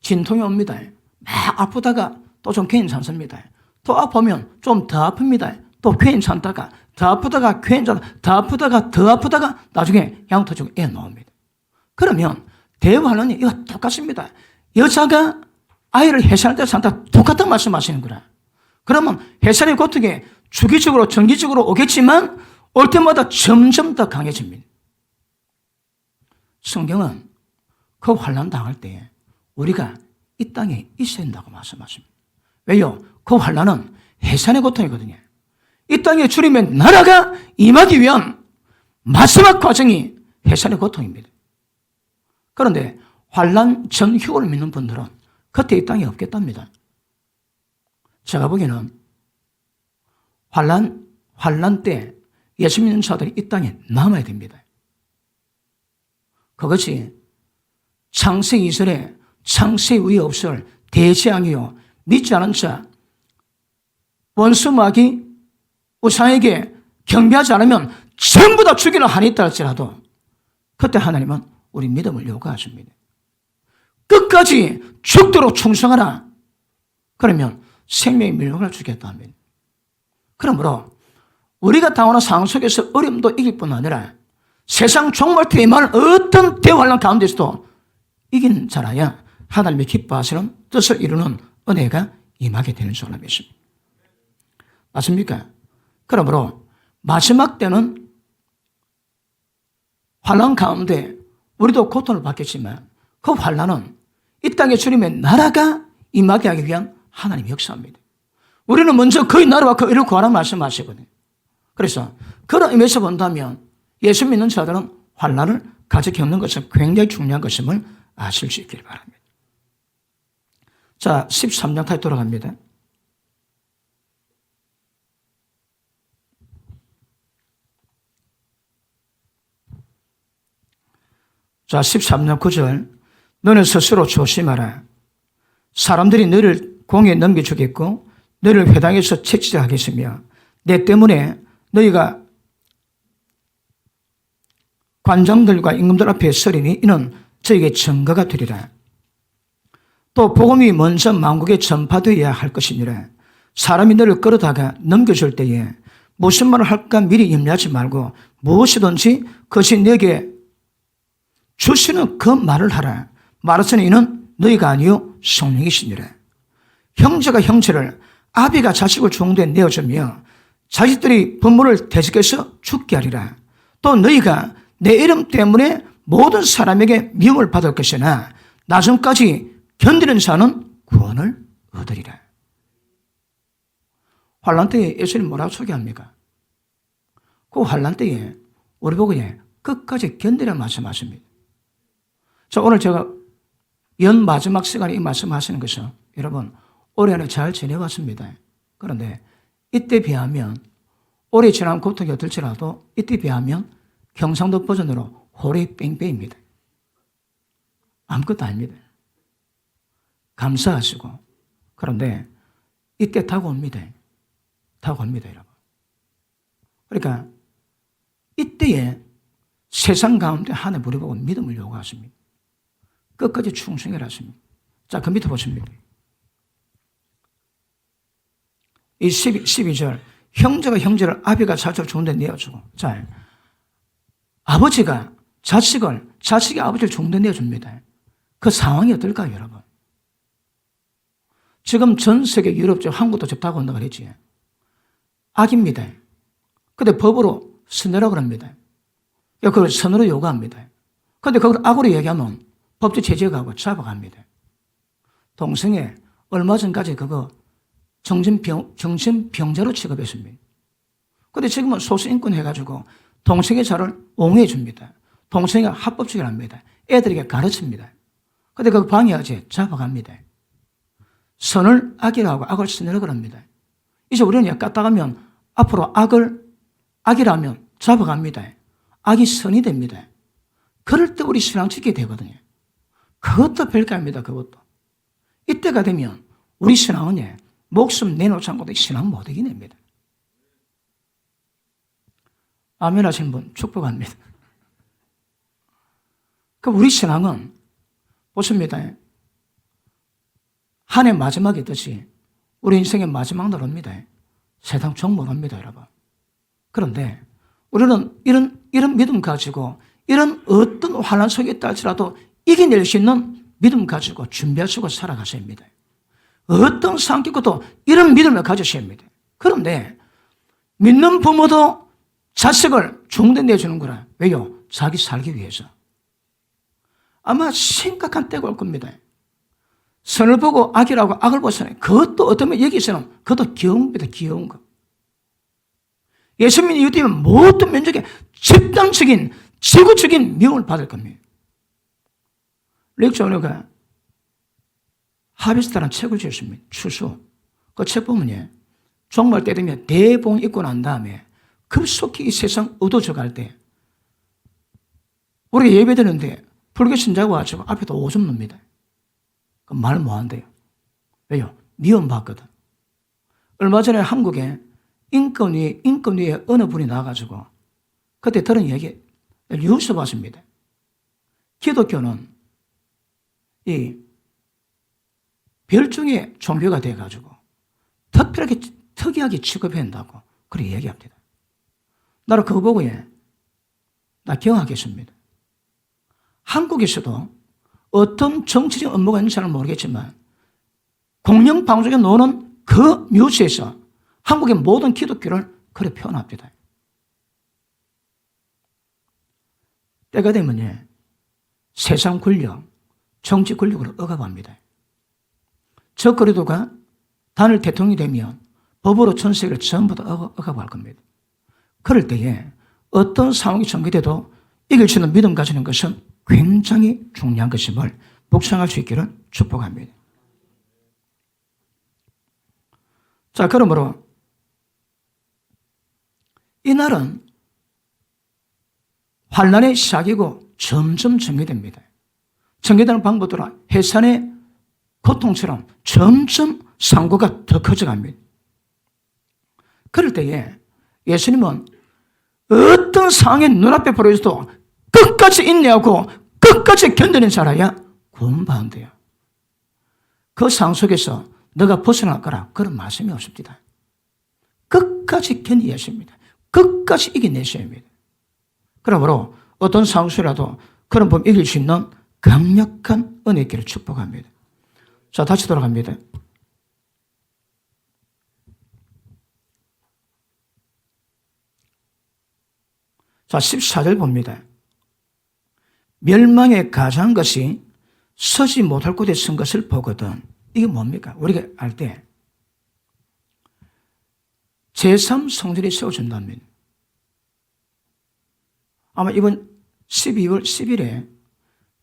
진통이 옵니다. 막 아프다가 또 좀 괜찮습니다. 또 아프면 좀 더 아픕니다. 또 괜찮다가 더 아프다가 괜찮다, 더 아프다가 더 아프다가 나중에 양터주고 애 나옵니다. 그러면 대환란이 이거 똑같습니다. 여자가 아이를 해산할 때 산다 똑같은 말씀하시는 거라. 그러면 해산의 고통이 주기적으로 정기적으로 오겠지만 올 때마다 점점 더 강해집니다. 성경은 그 환란 당할 때 우리가 이 땅에 있어야 된다고 말씀하십니다. 왜요? 그 환란은 해산의 고통이거든요. 이 땅에 주님의 나라가 임하기 위한 마지막 과정이 해산의 고통입니다. 그런데 환란 전후를 믿는 분들은 그때 이 땅에 없겠답니다. 제가 보기에는 환란 때 예수 믿는 자들이 이 땅에 남아야 됩니다. 그것이 창세기 2절에 창세의 위에 없을 대재앙이요 믿지 않은 자 원수 마귀 우상에게 경배하지 않으면 전부 다 죽이는 한이 있다 할지라도 그때 하나님은 우리 믿음을 요구하십니다. 끝까지 죽도록 충성하라. 그러면 생명의 밀록을 주겠다 합니다. 그러므로 우리가 당하는 상황 속에서 어려움도 이길 뿐 아니라 세상 종말때 임하는 어떤 대환란 가운데서도 이기는 자라야 하나님이 기뻐하시는 뜻을 이루는 은혜가 임하게 되는 줄로 믿습니다. 맞습니까? 그러므로 마지막 때는 환란 가운데 우리도 고통을 받겠지만 그 환란은 이 땅에 주님의 나라가 임하게 하기 위한 하나님의 역사입니다. 우리는 먼저 그의 나라와 그 의를 구하라 말씀하시거든요. 그래서 그런 의미에서 본다면 예수 믿는 자들은 환란을 같이 겪는 것은 굉장히 중요한 것임을 아실 수 있길 바랍니다. 자, 13장 다시 돌아갑니다. 자, 13장 9절. 너는 스스로 조심하라. 사람들이 너를 공에 넘겨주겠고 너를 회당에서 채찍하겠으며 내 때문에 너희가 관장들과 임금들 앞에 서리니 이는 저에게 증거가 되리라. 또 복음이 먼저 만국에 전파되어야 할 것이니라. 사람이 너를 끌어다가 넘겨줄 때에 무슨 말을 할까 미리 염려하지 말고 무엇이든지 그것이 너에게 주시는 그 말을 하라. 말하시는 이는 너희가 아니요 성령이시니라. 형제가 형제를 아비가 자식을 종대에 내어주며 자식들이 부모를 대적해서 죽게 하리라. 또 너희가 내 이름 때문에 모든 사람에게 미움을 받을 것이나 나중까지 견디는 자는 구원을 얻으리라. 환란 때에 예수님 뭐라고 소개합니까? 그 환란 때에 우리 보고 끝까지 견디라 말씀하십니다. 자, 오늘 제가 연 마지막 시간에 이 말씀하시는 것은 여러분 올해 안에 잘 지내왔습니다. 그런데 이때 비하면 올해 지난 고통이 어떨지라도 이때 비하면 경상도 버전으로 호리 뺑뺑입니다. 아무것도 아닙니다. 감사하시고 그런데 이때 다가옵니다. 다가옵니다, 여러분. 그러니까 이때에 세상 가운데 하나님 우리 보고 믿음을 요구하십니다. 끝까지 충성해라 하십니다. 자, 그 밑에 보십니다. 이 12절 형제가 형제를 아비가 자식을 좋은데 내어주고 자, 아버지가 자식이 아버지를 좋은데 내어줍니다. 그 상황이 어떨까요, 여러분? 지금 전 세계 유럽 쪽 한국도 접다고 한다고 그랬지. 악입니다. 근데 법으로 선내라고 합니다. 그걸 선으로 요구합니다. 근데 그걸 악으로 얘기하면 법적 제재가고 잡아갑니다. 동성애 얼마 전까지 그거 정신병자로 취급했습니다. 근데 지금은 소수인권 해가지고 동성애자를 옹호해 줍니다. 동성애가 합법적이랍니다. 애들에게 가르칩니다. 근데 그거 방해하지 잡아갑니다. 선을 악이라고 악을 선이라고 합니다. 이제 우리는 까딱하면 앞으로 악이라면 잡아갑니다. 악이 선이 됩니다. 그럴 때 우리 신앙 지키게 되거든요. 그것도 별개입니다. 그것도. 이때가 되면 우리 신앙은 목숨 내놓지 않고도 신앙 못 이겨냅니다. 아멘 하시는 분 축복합니다. 그럼 우리 신앙은 보십니다. 한 해 마지막이듯이 우리 인생의 마지막 날 옵니다. 세상 정말 옵니다, 여러분. 그런데 우리는 이런 믿음 가지고 이런 어떤 환난 속에 있다 할지라도 이겨낼 수 있는 믿음 가지고 준비하시고 살아가셔야 합니다. 어떤 상황 겪어도 이런 믿음을 가지셔야 합니다. 그런데 믿는 부모도 자식을 중대 내주는 거라. 왜요? 자기 살기 위해서. 아마 심각한 때가 올 겁니다. 선을 보고 악이라고 악을 보잖아요. 그것도 어쩌면 여기서는 그것도 귀여운 겁니다. 귀여운 거. 예수 믿는 이웃이면 모든 민족의 집단적인 지구적인 미움을 받을 겁니다. 릭 조너가 하비스트라는 책을 지었습니다. 추수. 그 책 보면 종말 때 되면 대봉 입고 난 다음에 급속히 이 세상 어두워져 갈 때 우리가 예배 드는데 불교 신자가 와가지고 앞에다 오줌 놉니다. 말 못한대요. 왜요? 미움받거든. 얼마 전에 한국에 인권위에 어느 분이 나와가지고 그때 들은 얘기 뉴스 봤습니다. 기독교는 이 별종의 종교가 돼가지고 특이하게 취급해야 한다고 그렇게 얘기합니다. 나는 그거 보고 나 경악했습니다. 한국에서도 어떤 정치적 업무가 있는지 잘 모르겠지만 공영방송에 나오는 그 뉴스에서 한국의 모든 기독교를 그렇게 표현합니다. 때가 되면 세상 권력, 정치 권력으로 억압합니다. 적거리도가 단일 대통령이 되면 법으로 전 세계를 전부 다 억압할 겁니다. 그럴 때에 어떤 상황이 전개돼도 이길 수 있는 믿음 가지는 것은 굉장히 중요한 것임을 묵상할 수 있기를 축복합니다. 자, 그러므로 이날은 환난의 시작이고 점점 전개됩니다. 전개되는 방법으로 해산의 고통처럼 점점 상고가 더 커져갑니다. 그럴 때에 예수님은 어떤 상황이 눈앞에 벌어져도 끝까지 인내하고 끝까지 견디는 자라야 구원받는데요. 그 상황 속에서 너가 벗어날 거라 그런 말씀이 없습니다. 끝까지 견디어야 합니다. 끝까지 이겨내셔야 합니다. 그러므로 어떤 상황 속이라도 그런 법 이길 수 있는 강력한 은혜의 길을 축복합니다. 자, 다시 돌아갑니다. 자, 14절 봅니다. 멸망에 가장 것이 서지 못할 곳에 선 것을 보거든. 이게 뭡니까? 우리가 알 때 제3성전이 세워진다면 아마 이번 12월 10일에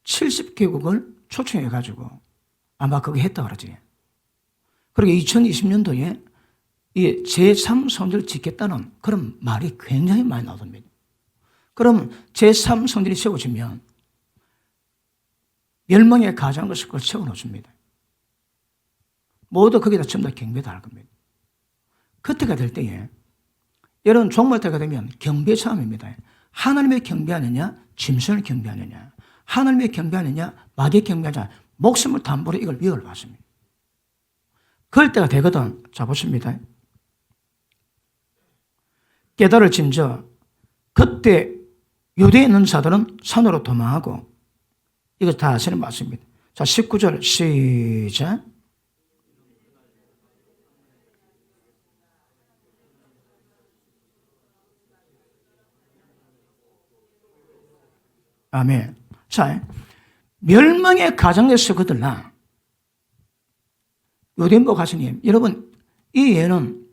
70개국을 초청해가지고 아마 그거 했다 그러지. 그리고 2020년도에 이 제3성전을 짓겠다는 그런 말이 굉장히 많이 나옵니다. 그럼 제3성전이 세워지면 멸망에 가장 것을 그걸 세워놓습니다. 모두 거기다 전부 다 경배도 할 겁니다. 그때가 될 때에 이런 종말 때가 되면 경배 싸움입니다. 하나님의 경배하느냐, 짐승을 경배하느냐, 하나님의 경배하느냐, 마귀의 경배하느냐, 목숨을 담보로 이걸 위협을 받습니다. 그럴 때가 되거든. 자, 보십니다. 깨달을 짐저 그때 유대에 있는 자들은 산으로 도망하고 이거 다 아시는 말씀입니다. 자, 19절 시작. 아멘. 자, 멸망의 가정에서 거들나 요덴보 가수님, 여러분 이 예는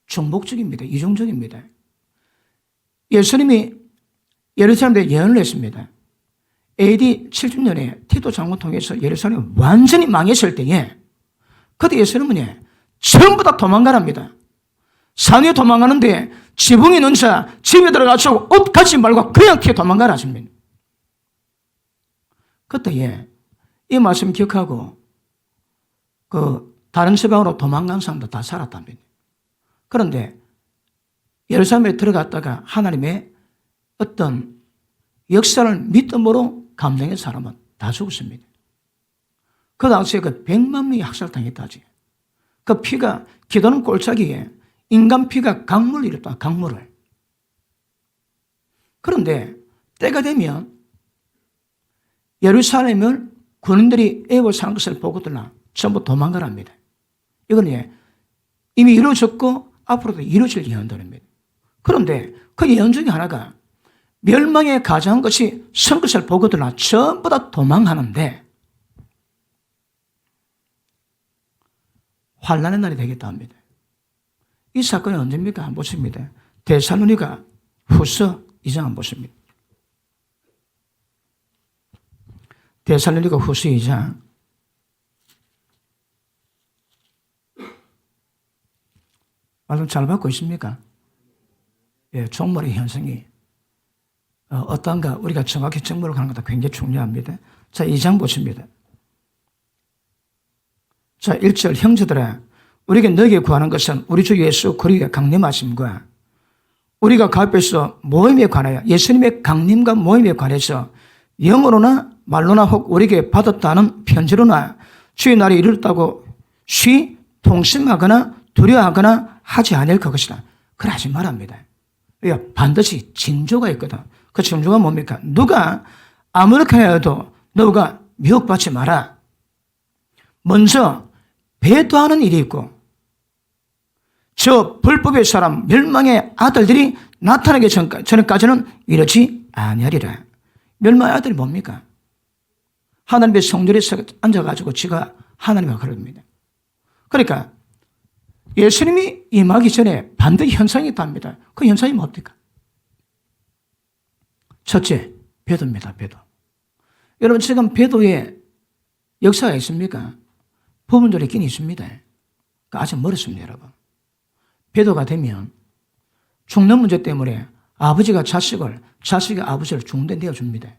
중복적입니다. 이중적입니다. 예수님이 예루살렘에 예언을 했습니다. AD 70년에 티도 장군 통해서 예루살렘이 완전히 망했을 때에 그때 예수님은 전부 다 도망가랍니다. 산 위에 도망가는데 지붕이 있는 자 집에 들어가서 옷 가지 말고 그냥 튀어 도망가라 하십니다. 그때 이 말씀 기억하고 다른 지방으로 도망간 사람도 다 살았답니다. 그런데 예루살렘에 들어갔다가 하나님의 어떤 역사를 믿음으로 감당한 사람은 다 죽었습니다. 그 당시에 100만 명이 학살당했다지. 그 피가 기도는 골짜기에 인간 피가 강물을 일었다. 강물을. 그런데 때가 되면 예루살렘을 군인들이 애워 사는 것을 보고들나 전부 도망가랍니다. 이건 이미 이루어졌고 앞으로도 이루어질 예언들입니다. 그런데 그 예언 중에 하나가 멸망에 가져간 것이 선 것을 보고들나 전부 다 도망하는데 환난의 날이 되겠다 합니다. 이 사건이 언제입니까? 안 보십니다. 데살로니가 후서 2장 안 보십니다. 데살로니가 후서 2장 말씀 잘 받고 있습니까? 종말의 현상이 어떤가 우리가 정확히 정보를 가는 것도 굉장히 중요합니다. 자, 2장 보십니다. 자, 1절 형제들아 우리에게 너에게 구하는 것은 우리 주 예수 그리스도의 강림하심과 우리가 그 앞에서 모임에 관하여 예수님의 강림과 모임에 관해서 영어로나 말로나 혹 우리에게 받았다는 편지로나 주의 날이 이르렀다고 쉬 통심하거나 두려워하거나 하지 않을 그것이다. 그래 하지 말합니다. 반드시 징조가 있거든. 그 징조가 뭡니까? 누가 아무렇게 해도 너가 미혹받지 마라. 먼저 배도하는 일이 있고 저 불법의 사람 멸망의 아들들이 나타나기 전까지는 이러지 아니하리라. 멸망의 아들이 뭡니까? 하나님의 성전에 앉아가지고 지가 하나님과 그럽니다. 그러니까 예수님이 임하기 전에 반드시 현상이 있답니다. 그 현상이 뭡니까? 첫째, 배도입니다. 배도. 여러분 지금 배도에 역사가 있습니까? 부분적으로 있긴 있습니다. 아직 멀었습니다. 여러분. 배도가 되면 죽는 문제 때문에 아버지가 자식이 아버지를 중대 내어줍니다.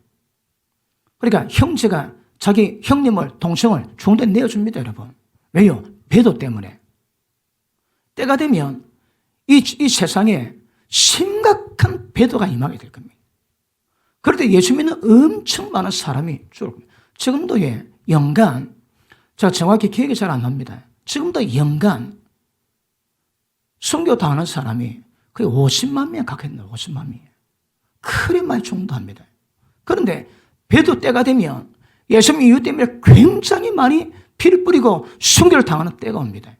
그러니까 형제가 자기 형님을 동생을 중대 내어줍니다. 여러분. 왜요? 배도 때문에. 때가 되면 이 세상에 심각한 배도가 임하게 될 겁니다. 그럴 때 예수 믿는 엄청 많은 사람이 죽을 겁니다. 지금도 연간 제가 정확히 기억이 잘 안 납니다. 지금도 연간 순교 당하는 사람이 거의 50만 명 가겠네요. 50만 명. 그리 많이 중도합니다. 그런데 배도 때가 되면 예수님 이유 때문에 굉장히 많이 피를 뿌리고 순교를 당하는 때가 옵니다.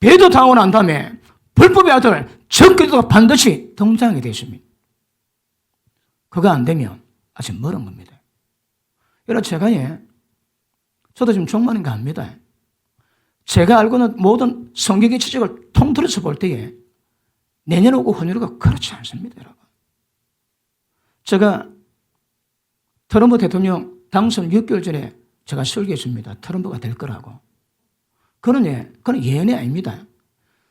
배도 당하고 난 다음에 불법의 아들 전그리스도가 반드시 등장하게 되십니다. 그거 안 되면 아직 멀은 겁니다. 여러분 제가 저도 지금 종말인 거 압니다. 제가 알고는 모든 성경의 지적을 통틀어서 볼 때에 내년 오고 후년오고 그렇지 않습니다. 여러분. 제가 트럼프 대통령 당선 6개월 전에 제가 설교했습니다. 트럼프가 될 거라고. 그건 예언이 아닙니다.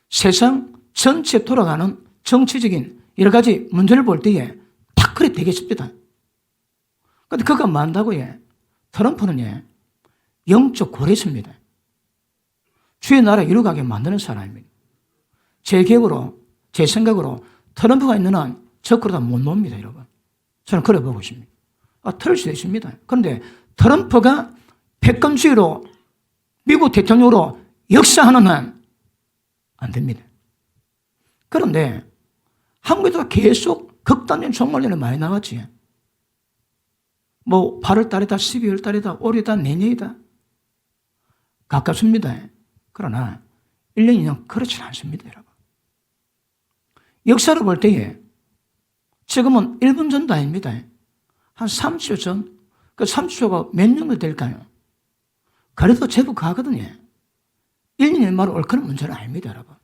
세상 전체 돌아가는 정치적인 여러 가지 문제를 볼 때에 다 그래 되겠습니다. 그런데 그거 만다고 트럼프는 영적 고래입니다. 주의 나라 이루어가게 만드는 사람입니다. 제 계획으로, 제 생각으로 트럼프가 있는 한 적으로 다 못 놉니다, 여러분. 저는 그래 보고 있습니다. 틀릴 수도 있습니다. 그런데 트럼프가 패권주의로 미국 대통령으로 역사하는 한 안 됩니다. 그런데 한국에도 계속 극단적인 종말론이 많이 나왔지. 8월 달이다, 12월 달이다, 올해다, 내년이다. 가깝습니다. 그러나 1년, 2년 그렇지는 않습니다, 여러분. 역사를 볼 때에 지금은 1분 전도 아닙니다. 한 3주 전, 그 3주가 몇 년을 될까요? 그래도 제법 가거든요. 1년 1마로 올 그런 문제는 아닙니다, 여러분.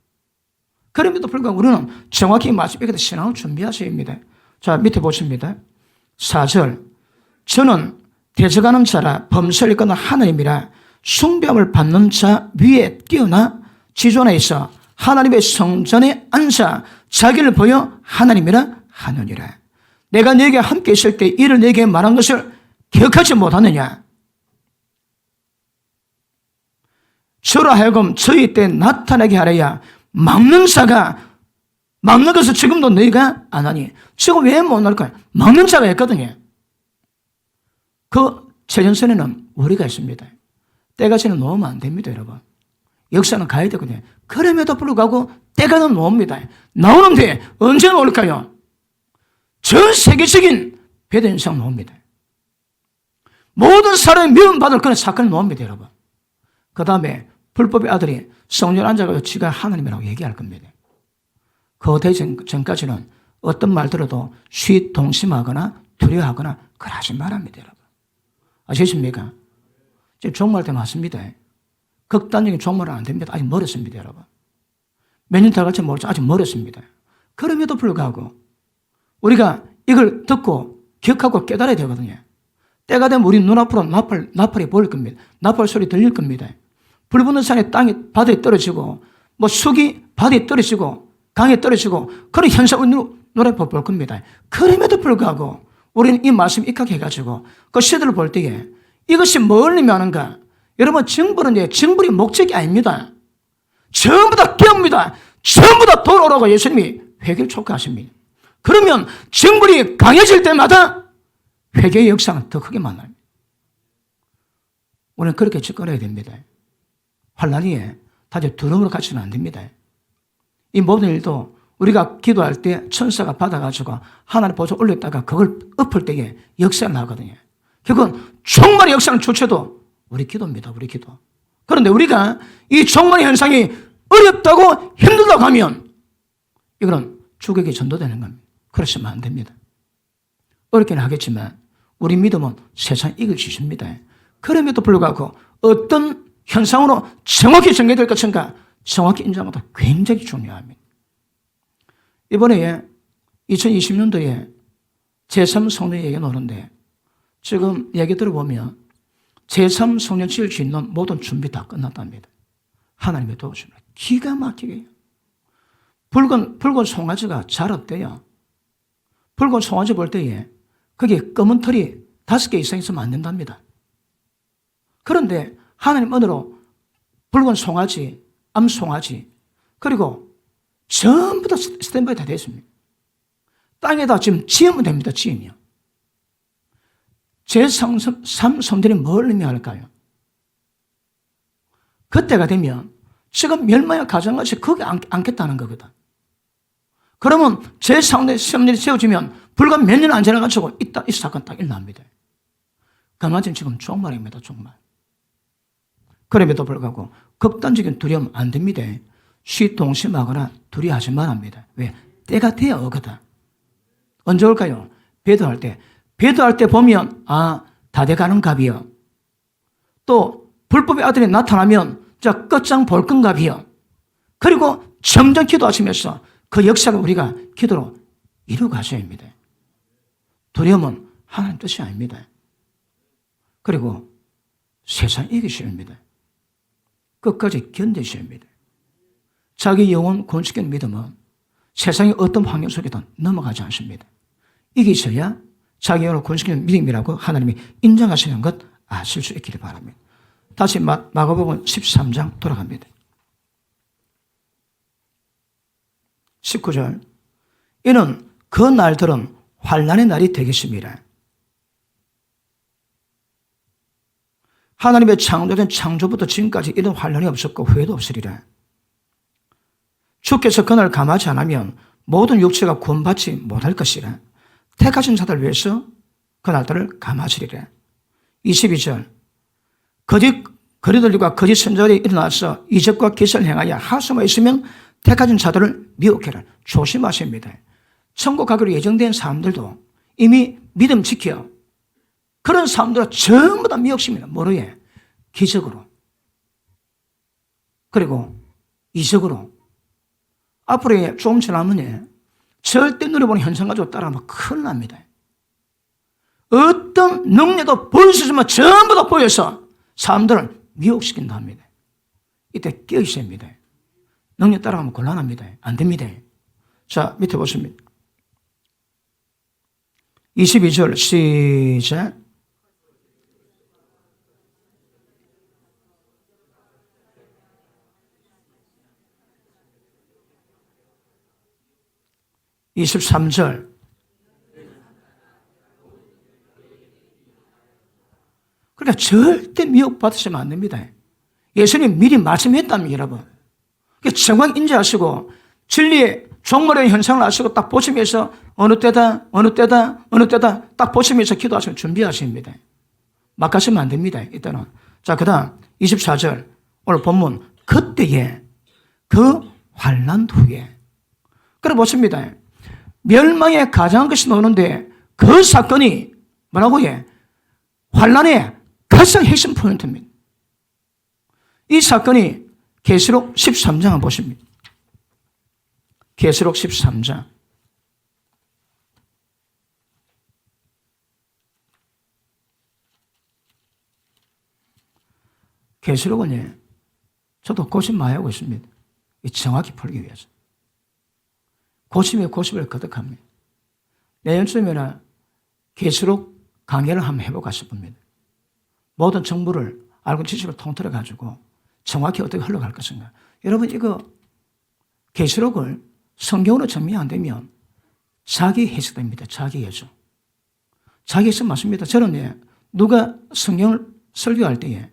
그럼에도 불구하고 우리는 정확히 마지막에 신앙을 준비하셔야 합니다. 자, 밑에 보십니다. 4절. 저는 대적하는 자라 범죄를 일컫는 하나님이라 숭배함을 받는 자 위에 뛰어나 지존에 있어 하나님의 성전에 앉아 자기를 보여 하나님이라 하느니라. 내가 너에게 함께 있을 때 이를 너에게 말한 것을 기억하지 못하느냐? 저로 하여금 저희 때 나타나게 하려야 막는 자가 막는 것을 지금도 너희가 안 하니. 지금 왜 못 할까요? 막는 자가 있거든요. 그 최전선에는 우리가 있습니다. 때가 지는 놓으면 안 됩니다, 여러분. 역사는 가야 되거든요. 그럼에도 불구하고 때가 놓습니다. 나오는데 언제 나올까요? 전 세계적인 배도 현상 나옵니다. 모든 사람이 미움받을 그런 사건을 나옵니다, 여러분. 그 다음에 불법의 아들이 성전에 앉아서 지가 하나님이라고 얘기할 겁니다. 그 되기 전까지는 어떤 말 들어도 동심하거나 두려워하거나 그걸 하지 말합니다, 여러분. 아시겠습니까? 지금 종말 때 맞습니다. 극단적인 종말은 안 됩니다. 아직 멀었습니다, 여러분. 몇 년 더 갈지 모르죠. 아직 멀었습니다. 그럼에도 불구하고 우리가 이걸 듣고 기억하고 깨달아야 되거든요. 때가 되면 우리 눈앞으로 나팔이 보일 겁니다. 나팔 소리 들릴 겁니다. 불 붙는 산에 땅이 바다에 떨어지고 쑥이 바다에 떨어지고 강에 떨어지고 그런 현상을 눈에 볼 겁니다. 그럼에도 불구하고 우리는 이 말씀 입각해가지고 그 시대를 볼 때에 이것이 뭘 의미하는가? 여러분, 징벌이 목적이 아닙니다. 전부 다 깨웁니다. 전부 다 돌아오라고 예수님이 회개를 촉구하십니다. 그러면 징벌이 강해질 때마다 회개의 역사는 더 크게 만납니다. 우리는 그렇게 접근해야 됩니다. 환난이 다시 두려움으로 가서는 안 됩니다. 이 모든 일도 우리가 기도할 때 천사가 받아가지고 하나님 보좌 올렸다가 그걸 엎을 때에 역사가 나거든요. 그건 종말의 역사는 주체도 우리 기도입니다. 우리 기도. 그런데 우리가 이 종말의 현상이 어렵다고 힘들다고 하면 이거는 죽에게 전도되는 겁니다. 그러시면 안 됩니다. 어렵기는 하겠지만 우리 믿음은 세상 이길 수 있습니다. 그럼에도 불구하고 어떤 현상으로 정확히 전개될 것인가 정확히 인정하는 것도 굉장히 중요합니다. 이번에 2020년도에 제3성령 얘기가 나오는데 지금 얘기 들어보면 제3성령 지을 수 있는 모든 준비 다 끝났답니다. 하나님의 도우심으로 기가 막히게 붉은 송아지가 자랐대요. 붉은 송아지 볼 때에 거기에 검은 털이 5개 이상 있으면 안 된답니다. 그런데 하나님 은혜로 붉은 송아지, 암송아지 그리고 전부 다 스탠바이 다 됐습니다. 땅에다 지금 지으면 됩니다. 지으면. 제3성전이 뭘 의미할까요? 그때가 되면 지금 멸망의 가정같이 거기 앉겠다는 거거든. 그러면 제3성전이 세워지면 불과 몇 년 안 지나가지고 이 사건 딱 일어납니다. 그만큼 지금 종말입니다. 종말. 그럼에도 불구하고 극단적인 두려움 안 됩니다. 동심하거나 두려워하지 말합니다. 왜? 때가 되어 오거든. 언제 올까요? 배도할 때. 배도할 때 보면 다 돼가는 갑이요. 또 불법의 아들이 나타나면 끝장 볼 건갑이요. 그리고 점점 기도하시면서 그 역사를 우리가 기도로 이루어가셔야 합니다. 두려움은 하나님 뜻이 아닙니다. 그리고 세상 이기셔야 합니다. 끝까지 견디셔야 합니다. 자기 영혼 건축된 믿음은 세상의 어떤 환경 속에도 넘어가지 않습니다. 이기셔야 자기 영혼을 건축된 믿음이라고 하나님이 인정하시는 것 아실 수 있기를 바랍니다. 다시 마가복음 13장 돌아갑니다. 19절 이는 그 날들은 환난의 날이 되겠습니다. 하나님의 창조된 창조부터 지금까지 이런 환난이 없었고 후회도 없으리라. 주께서 그날 감하지 않으면 모든 육체가 구원받지 못할 것이라. 택하신 자들 위해서 그 날들을 감하시리라. 22절 거짓 거리들과 거짓 선자들이 일어나서 이적과 기사를 행하여 하수만 있으면 택하신 자들을 미혹해라. 조심하십니다. 천국 가기로 예정된 사람들도 이미 믿음 지켜 그런 사람들은 전부 다 미혹십니다. 뭐로 해? 기적으로. 그리고 이적으로. 앞으로 조금 지나면 절대 누려보는 현상 가지고 따라가면 큰일 납니다. 어떤 능력도 보일 수 있으면 전부 다 보여서 사람들을 미혹시킨다 합니다. 이때 깨어있어야 합니다. 능력 따라가면 곤란합니다. 안 됩니다. 자, 밑에 보십니다. 22절 시작. (23절) 그러니까 절대 미혹받으시면 안 됩니다. 예수님 미리 말씀했답니다, 여러분. 정확히 인지하시고 진리의 종말의 현상을 아시고 딱 보시면서 어느 때다 딱 보시면서 기도하시면 준비하십니다. 막 가시면 안 됩니다, 일단은. 자, 그 다음 24절 오늘 본문 그때에 그 환난 후에 그래 보십니다. 멸망의 가장 것이 나오는데 그 사건이 뭐라고 해? 환난의 가장 핵심 포인트입니다. 이 사건이 계시록 13장 한번 보십니다. 계시록 13장. 계시록은 저도 고심 많이 하고 있습니다. 정확히 풀기 위해서. 고심에 고심을 거듭합니다. 내년쯤에는 계시록 강의를 한번 해볼까 싶습니다. 모든 정보를 알고 지식을 통틀어가지고 정확히 어떻게 흘러갈 것인가. 여러분 이거 계시록을 성경으로 정리 안 되면 자기 해석됩니다. 자기 해석. 자기 해석 맞습니다. 저는 누가 성경을 설교할 때에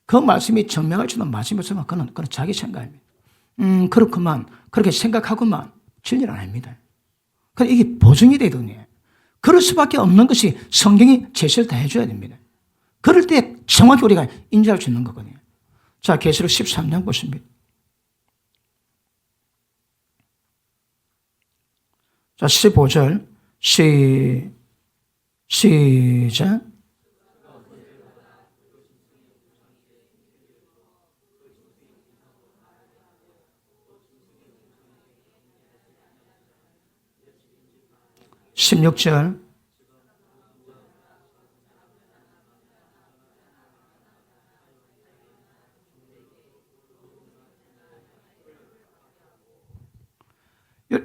그 말씀이 증명할지는 말씀이지만 그건 자기 생각입니다. 그렇구만. 그렇게 생각하고만 진리는 아닙니다. 그러니까 이게 보증이 되더니 그럴 수밖에 없는 것이 성경이 제시를 다 해줘야 됩니다. 그럴 때 정확히 우리가 인지할 수 있는 거거든요. 자, 계시록 13장 보십니다. 자, 15절 시작. (16절)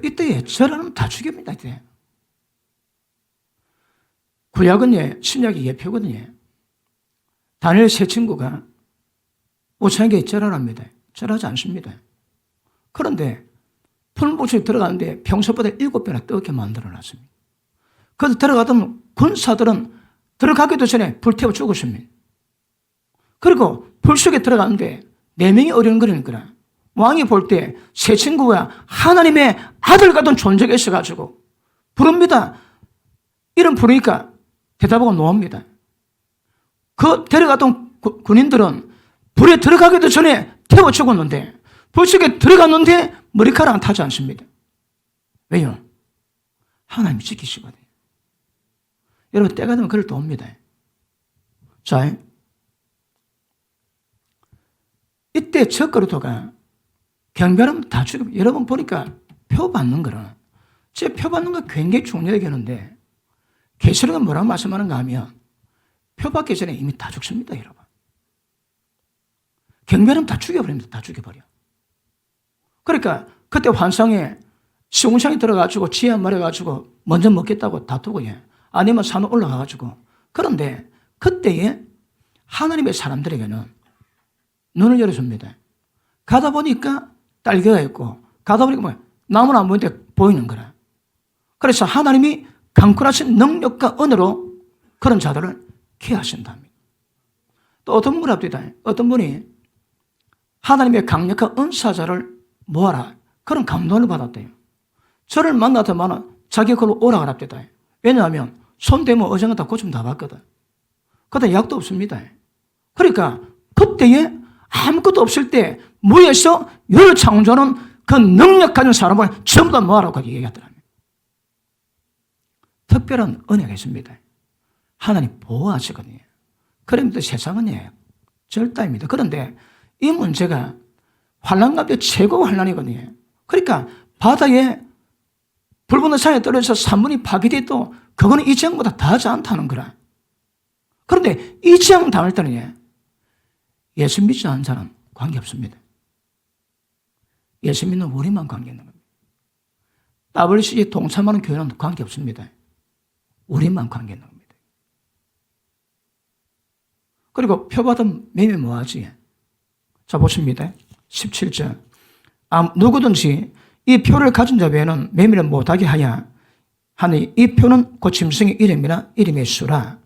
이때에 저라면 다 죽입니다. 이때. 구약은 신약이 예표거든요. 다니엘 세 친구가 우상에게 절하랍니다. 절하지 않습니다. 그런데 풀무속에 들어가는데 평소보다 7배나 뜨겁게 만들어놨습니다. 그래서 들어가던 군사들은 들어가기도 전에 불태워 죽었습니다. 그리고 불 속에 들어가는데 4명이 어려운거리는 거라. 왕이 볼 때 세 친구가 하나님의 아들 같은 존재가 있어가지고 부릅니다. 이름 부르니까 대답하고 놓습니다. 그 데려갔던 군인들은 불에 들어가기도 전에 태워 죽었는데 불 속에 들어갔는데 머리카락 안 타지 않습니다. 왜요? 하나님이 지키시거든요. 여러분 때가 되면 그럴 때 옵니다. 자, 이때 적그리스도가 경배하면 다 죽여. 여러분 보니까 표 받는 거는 제 표 받는 거 굉장히 중요하게 하는데 계시록은 뭐라고 말씀하는가 하면 표 받기 전에 이미 다 죽습니다, 여러분. 경배하면 다 죽여버립니다. 다 죽여버려. 그러니까 그때 환상에 시궁창에 들어가지고 지혜 말해가지고 먼저 먹겠다고 다투고 아니면 산에 올라가가지고 그런데 그때에 하나님의 사람들에게는 눈을 열어줍니다. 가다 보니까 딸기가 있고 가다 보니까 나무는 안 보이는데 보이는 거라. 그래서 하나님이 강권하신 능력과 은혜로 그런 자들을 케어하신답니다. 또 어떤 분이 합니다. 어떤 분이 하나님의 강력한 은사자를 모아라. 그런 감동을 받았대요. 저를 만나더만 자기 걸로 오라 그럽니다. 왜냐하면 손 대면 어젠가 다 고침 다 받거든. 그때 약도 없습니다. 그러니까 그때에 아무것도 없을 때 무에서 열을 창조하는 그 능력 가진 사람을 전부 다 모아라고 얘기하더랍니다. 특별한 은혜가 있습니다. 하나님 보호하시거든요. 그러면서 세상은 절다입니다. 그런데 이 문제가 환난 가운데 최고 환난이거든요. 그러니까 바다에 불 붙는 산에 떨어져서 산문이 파괴돼도 그거는 이 지형보다 더하지 않다는 거라. 그런데 이 지형 당할 때는 예수 믿지 않는 사람 관계없습니다. 예수 믿는 우리만 관계있는 겁니다. WCG 동참하는 교회는 관계없습니다. 우리만 관계있는 겁니다. 그리고 표받은 매매 뭐하지? 자, 보십니다. 17절. 누구든지 이 표를 가진 자 외에는 매매를 못하게 하여 하니 이 표는 그 짐승의 이름이나 이름의 수라.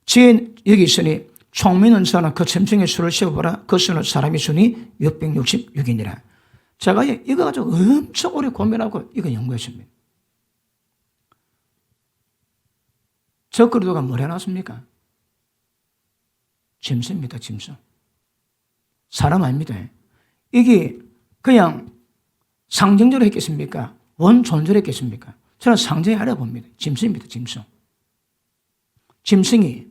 지혜 여기 있으니 총미는 자는 그 짐승의 수를 세어보라. 그 수는 사람의 수니 666이니라. 제가 이거 가지고 엄청 오래 고민하고 이거 연구했습니다. 저 그리도가 뭘 해놨습니까? 짐승입니다, 짐승. 사람 아닙니다. 이게 그냥 상징적으로 했겠습니까? 원존재로 했겠습니까? 저는 상징이 알아봅니다. 짐승입니다, 짐승. 짐승이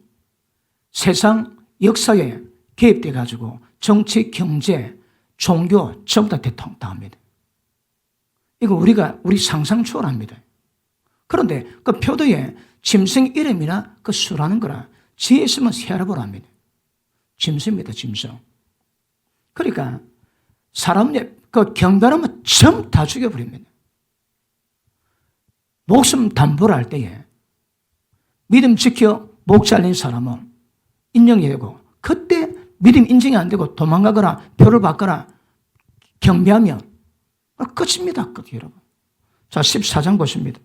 세상 역사에 개입돼가지고 정치, 경제, 종교 전부 다 대통령 당합니다. 이거 우리 상상 초월합니다. 그런데 그 표도에 짐승 이름이나 그 수라는 거라 지혜 있으면 세알아보라 합니다. 짐승입니다, 짐승. 그러니까 사람의 그 경건하면 전부 다 죽여버립니다. 목숨 담보를 할 때에 믿음 지켜 목 잘린 사람은 인정이 되고 그때 믿음 인정이 안 되고 도망가거나 표를 받거나 경배하면 끝입니다. 끝, 여러분. 자, 14장 보십니다.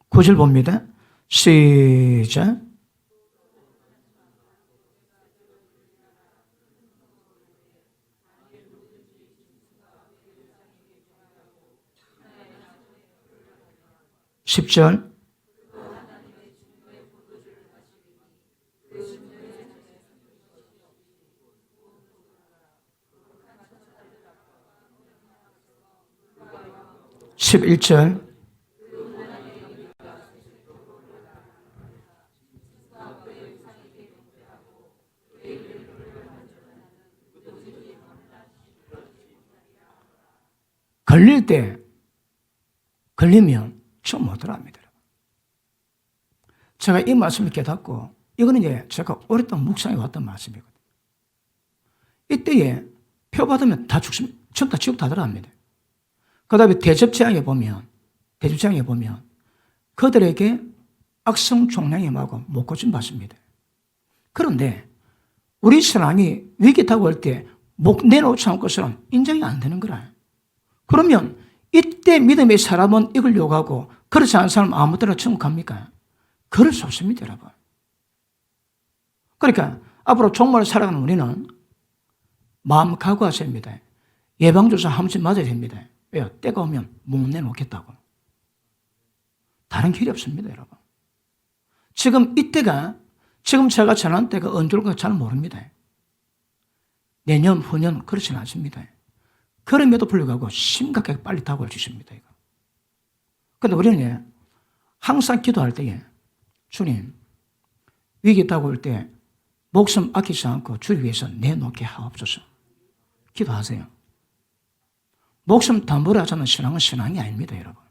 9절 봅니다. 시작. (10절) 11절 걸리면 좀 못들어갑니다. 제가 이 말씀을 깨닫고 이거는 제가 오랫동안 묵상해 왔던 말씀이거든요. 이때에 표 받으면 다 죽습니다. 전부 다 지옥 다 들어갑니다. 그 다음에 대접재앙에 보면 그들에게 악성 종양염하고 목고침 받습니다. 그런데 우리 신앙이 위기 타고 올 때 목 내놓지 않은 것은 인정이 안 되는 거라. 그러면 이때 믿음의 사람은 이걸 요구하고 그렇지 않은 사람은 아무 때나 천국합니까? 그럴 수 없습니다, 여러분. 그러니까 앞으로 종말을 살아가는 우리는 마음 각오하셔야 합니다. 예방주사 한 번씩 맞아야 됩니다. 왜요? 때가 오면 목 내놓겠다고. 다른 길이 없습니다, 여러분. 지금 이때가, 지금 제가 전한 때가 언제 올까 잘 모릅니다. 내년, 후년, 그렇지는 않습니다. 그럼에도 불구하고 심각하게 빨리 다가올 수 있습니다, 이거. 근데 우리는 항상 기도할 때에, 주님, 위기 다가올 때 목숨 아끼지 않고 주를 위해서 내놓게 하옵소서. 기도하세요. 목숨 담보를 하자는 신앙은 신앙이 아닙니다, 여러분.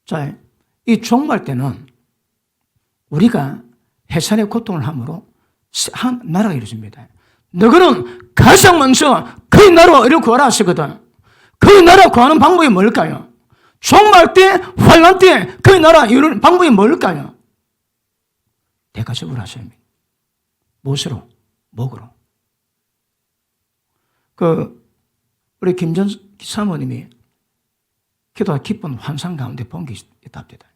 자, 이 종말 때는 우리가 해산의 고통을 함으로 한 나라가 이루어집니다. 너희는 가장 먼저 그 나라를 구하라 하시거든. 그 나라 구하는 방법이 뭘까요? 종말 때, 환난 때 그 나라 이루는 방법이 뭘까요? 대가적으로 하셔야 합니다. 무엇으로? 목으로. 우리 김전 사모님이 기도가 기쁜 환상 가운데 본 게 있답니다.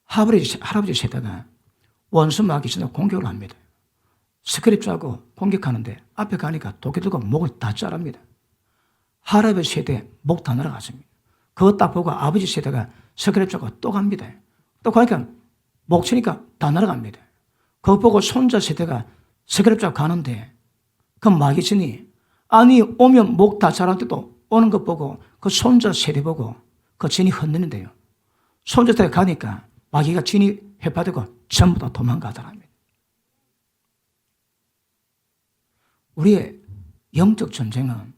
할아버지 세대가 원수 마귀 전에 공격을 합니다. 스크립 짜고 공격하는데 앞에 가니까 도끼 들고 목을 다 자릅니다. 할아버지 세대 목 다 날아갔습니다. 그거 딱 보고 아버지 세대가 스크립 짜고 또 갑니다. 또 가니까 목 치니까 다 날아갑니다. 그거 보고 손자 세대가 스크립 짜고 가는데 그 마귀 전이 아니 오면 목 다 자랐는데도 오는 것 보고 그 손자 세대 보고 그 전이 흔드는데요. 손자댁에 가니까 마귀가 진입해파되고 전부 다 도망가더랍니다. 우리의 영적 전쟁은,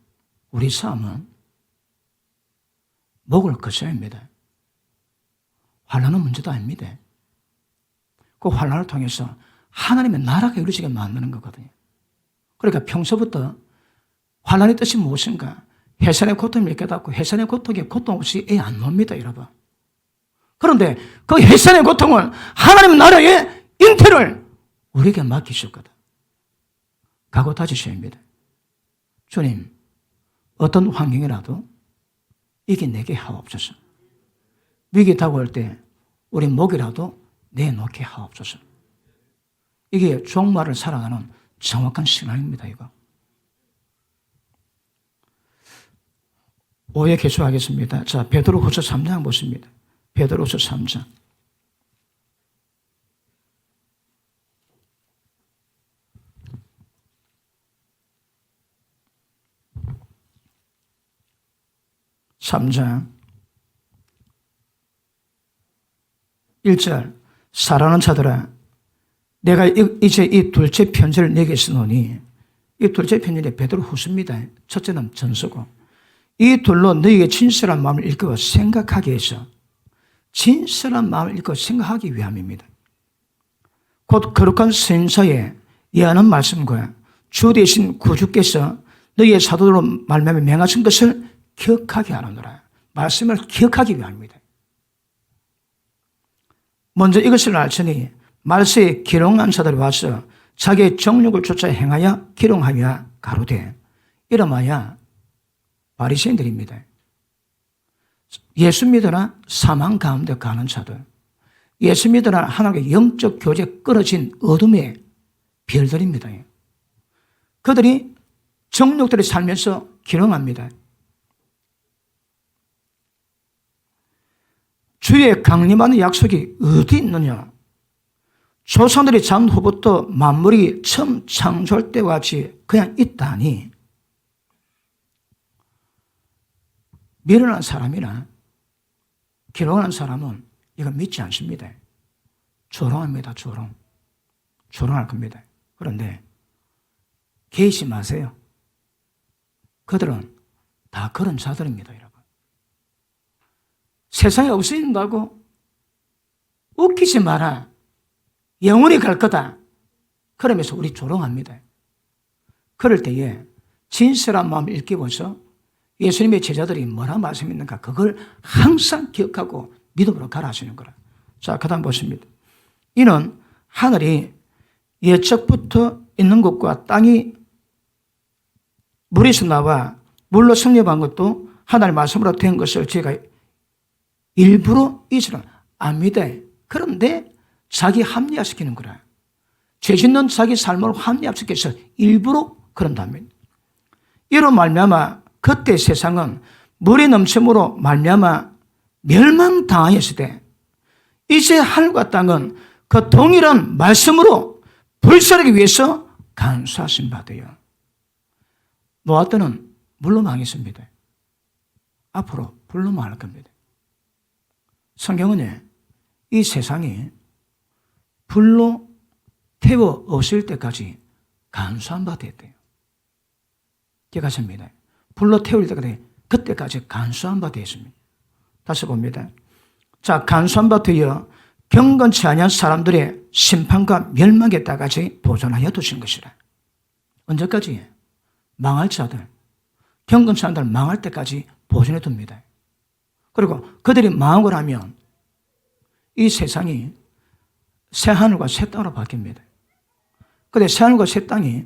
우리 싸움은 목을 거쳐야 합니다. 환난은 문제도 아닙니다. 그 환난을 통해서 하나님의 나라가 이루어지게 만드는 거거든요. 그러니까 평소부터 환난의 뜻이 무엇인가, 해산의 고통을 깨닫고 해산의 고통에 고통 없이 애 안 놉니다, 여러분. 그런데 그 해산의 고통을 하나님 나라의 잉태를 우리에게 맡기셨거든. 각오 다지셔야 합니다. 주님, 어떤 환경이라도 이겨내게 하옵소서. 위기 다가올 때 우리 목이라도 내놓게 하옵소서. 이게 종말을 살아가는 정확한 신앙입니다, 이거. 5회 개수하겠습니다. 자, 베드로후서 3장 보십니다. 베드로후서 3장. (3장) 1절. 사랑하는 자들아, 내가 이제 이 둘째 편지를 내게 쓰노니, 이 둘째 편지는 베드로후서입니다. 첫째는 전서고, 이 둘로 너희에게 진실한 마음을 일깨워 생각하게 해서, 진실한 마음을 일깨워 생각하기 위함입니다. 곧 거룩한 선서에 예하는 말씀과 주 대신 구주께서 너희의 사도로 말미암아 명하신 것을 기억하게 하노라. 말씀을 기억하기 위함입니다. 먼저 이것을 알지니 말세에 기롱한 자들이 와서 자기의 정욕을 쫓아 행하여 기롱하여 가로되, 이름하여 바리새인들입니다. 예수 믿으나 사망 가운데 가는 자들, 예수 믿으나 하나님의 영적 교제에 끊어진 어둠의 별들입니다. 그들이 정욕들이 살면서 기롱합니다. 주의 강림하는 약속이 어디 있느냐? 조상들이 장 후부터 만물이 처음 창조할 때와 같이 그냥 있다니, 미련한 사람이나 기록한 사람은 이거 믿지 않습니다. 조롱합니다. 조롱할 겁니다. 그런데 개의치 마세요. 그들은 다 그런 자들입니다, 여러분. 세상에 없어진다고 웃기지 마라. 영원히 갈 거다. 그러면서 우리 조롱합니다. 그럴 때에 진실한 마음을 일깨워서 예수님의 제자들이 뭐라 말씀했는가, 그걸 항상 기억하고 믿음으로 가라 하시는 거라. 자, 그 다음 보십니다. 이는 하늘이 예적부터 있는 것과 땅이 물에서 나와 물로 성립한 것도 하나님의 말씀으로 된 것을 제가 일부러 이처럼 압니다. 그런데 자기 합리화시키는 거라. 죄 짓는 자기 삶을 합리화시켜서 일부러 그런답니다. 이로 말미암아 그때 세상은 물의 넘침으로 말미암아 멸망당하였을 때, 이제 하늘과 땅은 그 동일한 말씀으로 불사르기 위해서 간수하신 바 되요. 노아 때는 물로 망했습니다. 앞으로 불로 망할 겁니다. 성경은 이 세상이 불로 태워 없을 때까지 간수한 바 됐대요. 기억하십니다. 불로 태울 때까지, 그때까지 간수한 바 되었습니다. 다시 봅니다. 자, 간수한 바 되어 경건치 아니한 사람들의 심판과 멸망에 따라까지 보존하여 두신 것이라. 언제까지? 망할 자들, 경건치 않은 자들 망할 때까지 보존해 둡니다. 그리고 그들이 망하고 나면 이 세상이 새 하늘과 새 땅으로 바뀝니다. 그런데 새 하늘과 새 땅이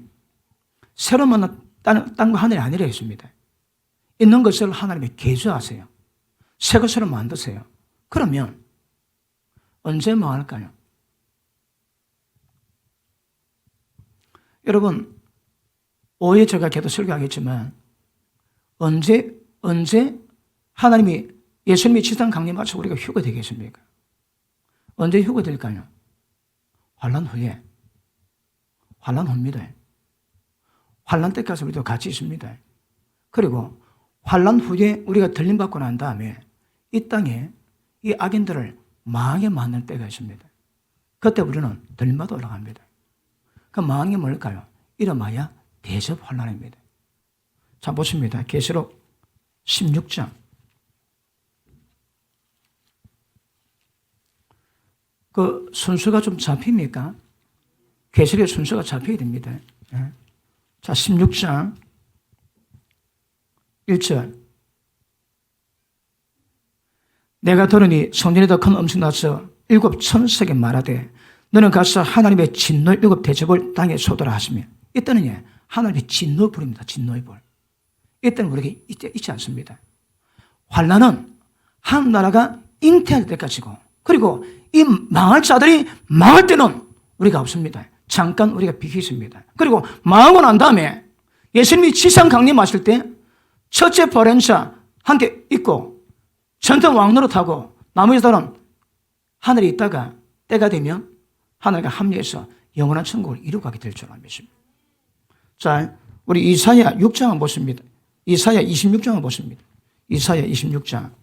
새로 만난 땅과 하늘이 아니라 했습니다. 있는 것을 하나님이 개조하세요. 새 것으로 만드세요. 그러면 언제 망할까요? 여러분, 5회 제가 계속 설교하겠지만 언제 하나님이 예수님이 지상 강림 맞춰 우리가 휴가 되겠습니까? 언제 휴가 될까요? 환난 후에. 환난 후입니다. 환난 때까지 우리도 같이 있습니다. 그리고 환난 후에 우리가 들림받고 난 다음에 이 땅에 이 악인들을 망하게 만들 때가 있습니다. 그때 우리는 들림받아 올라갑니다. 그 망한 게 뭘까요? 이름하여 대접환란입니다. 자, 보십니다. 계시록 16장. 그 순서가 좀 잡힙니까? 계시록의 순서가 잡혀야 됩니다. 자, 16장 1절. 내가 들으니 성전에다 큰 음성 나서 일곱 천사에게 말하되 너는 가서 하나님의 진노 일곱 대접을 땅에 쏟아라 하시며, 이때는 하나님의 진노의 불입니다. 진노의 불. 이때는 우리에게 있지 않습니다. 환난은 한 나라가 잉태할 때까지고, 그리고 이 망할 자들이 망할 때는 우리가 없습니다. 잠깐 우리가 비키십니다. 그리고 망하고 난 다음에 예수님이 지상 강림하실 때 첫째 보련자 함께 있고 전통 왕로로 타고 나머지 자들은 하늘에 있다가 때가 되면 하늘과 합류해서 영원한 천국을 이루고 가게 될 줄 믿습니다. 자, 우리 이사야 6장을 보십니다. 이사야 26장을 보십니다. 이사야 26장.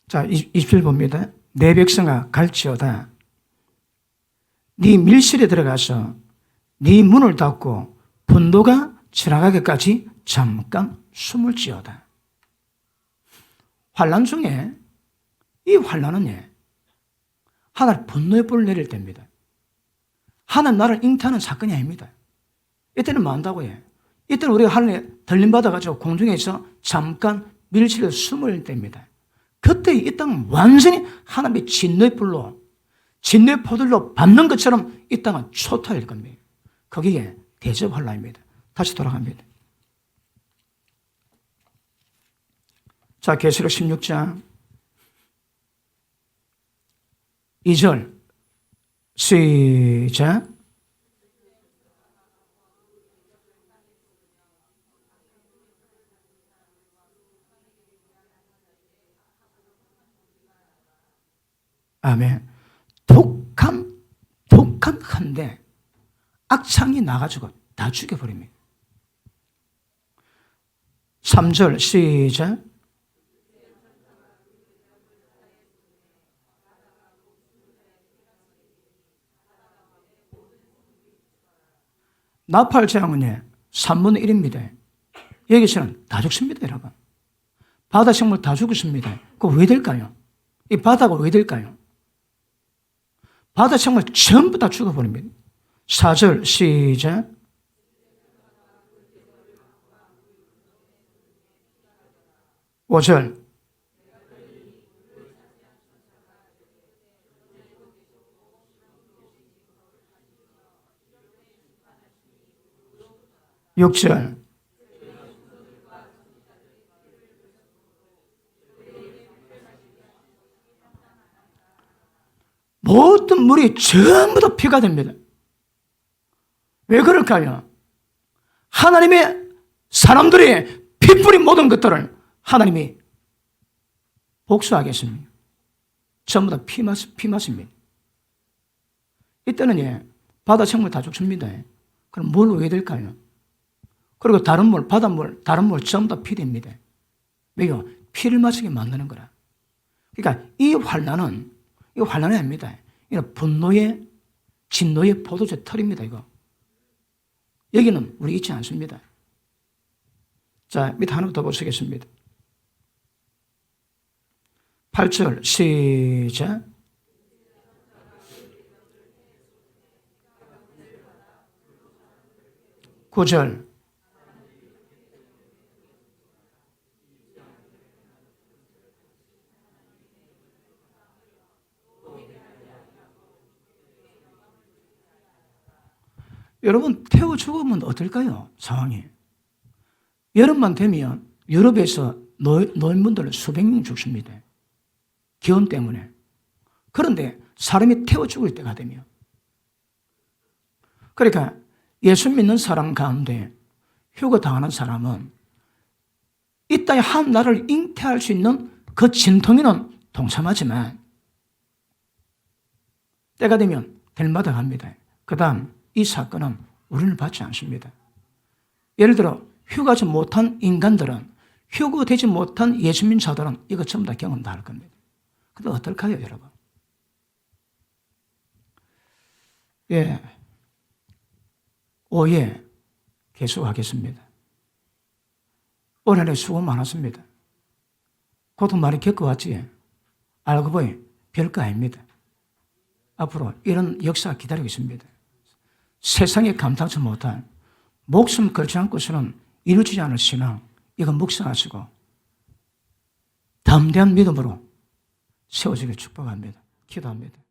자, 27절 봅니다. 내 백성아 갈지어다. 네 밀실에 들어가서 네 문을 닫고 분노가 지나가기까지 잠깐 숨을 지어다. 환난 중에 이 환난은 하나님 분노의 불을 내릴 때입니다. 하나님 나를 잉태하는 사건이 아닙니다. 이때는 뭐 한다고 이때는 우리가 하늘에 들림받아가지고 공중에서 잠깐 밀실에 숨을 때입니다. 그때 이 땅은 완전히 하나님의 진노의 불로, 진노의 포들로 밟는 것처럼 이 땅은 초토화일 겁니다. 거기에 대접환란입니다. 다시 돌아갑니다. 자, 계시록 16장 2절 시작. 아멘. 독한 한데 악창이 나가지고 다 죽여버립니다. 3절 시작. 나팔재앙은 3분의 1입니다. 여기서는 다 죽습니다, 여러분. 바다 생물 다 죽었습니다. 그거 왜 될까요? 이 바다가 왜 될까요? 바다 생물 전부 다 죽어버립니다. 4절 시작. (5절) 6절 모든 물이 전부 다 피가 됩니다. 왜 그럴까요? 하나님의 사람들이 피 뿌린 모든 것들을 하나님이 복수하겠습니다. 전부 다 피 맞습니다. 이때는 바다 생물 다 죽습니다. 그럼 뭘 왜 될까요? 그리고 다른 물, 바닷물, 다른 물 전부 다 피됩니다. 왜요? 피를 마시게 만드는 거라. 그러니까 이 환난은 아닙니다. 이건 분노의, 진노의 포도주 털입니다, 이거. 여기는 우리 있지 않습니다. 자, 밑에 하나 더 보시겠습니다. 8절, 시작. (9절) 여러분, 태워 죽으면 어떨까요? 상황이. 여름만 되면 유럽에서 노인분들 수백 명 죽습니다. 기온 때문에. 그런데 사람이 태워 죽을 때가 되면. 그러니까 예수 믿는 사람 가운데 휴거 당하는 사람은 이 땅에 한 나라를 잉태할 수 있는 그 진통에는 동참하지만 때가 되면 델마다 갑니다. 그 다음 이 사건은 우리는 받지 않습니다. 예를 들어 휴가지 못한 인간들은, 휴거되지 못한 예수 믿는 자들은 이거 전부 다 경험 다 할 겁니다. 근데 어떨까요, 여러분? 예. 5회 계속하겠습니다. 올 한해 수고 많았습니다. 고통 많이 겪어왔지. 알고 보니 별거 아닙니다. 앞으로 이런 역사가 기다리고 있습니다. 세상에 감당치 못한 목숨 걸지 않고서는 이루어지지 않을 신앙, 이거 묵상하시고 담대한 믿음으로 세워지길 축복합니다. 기도합니다.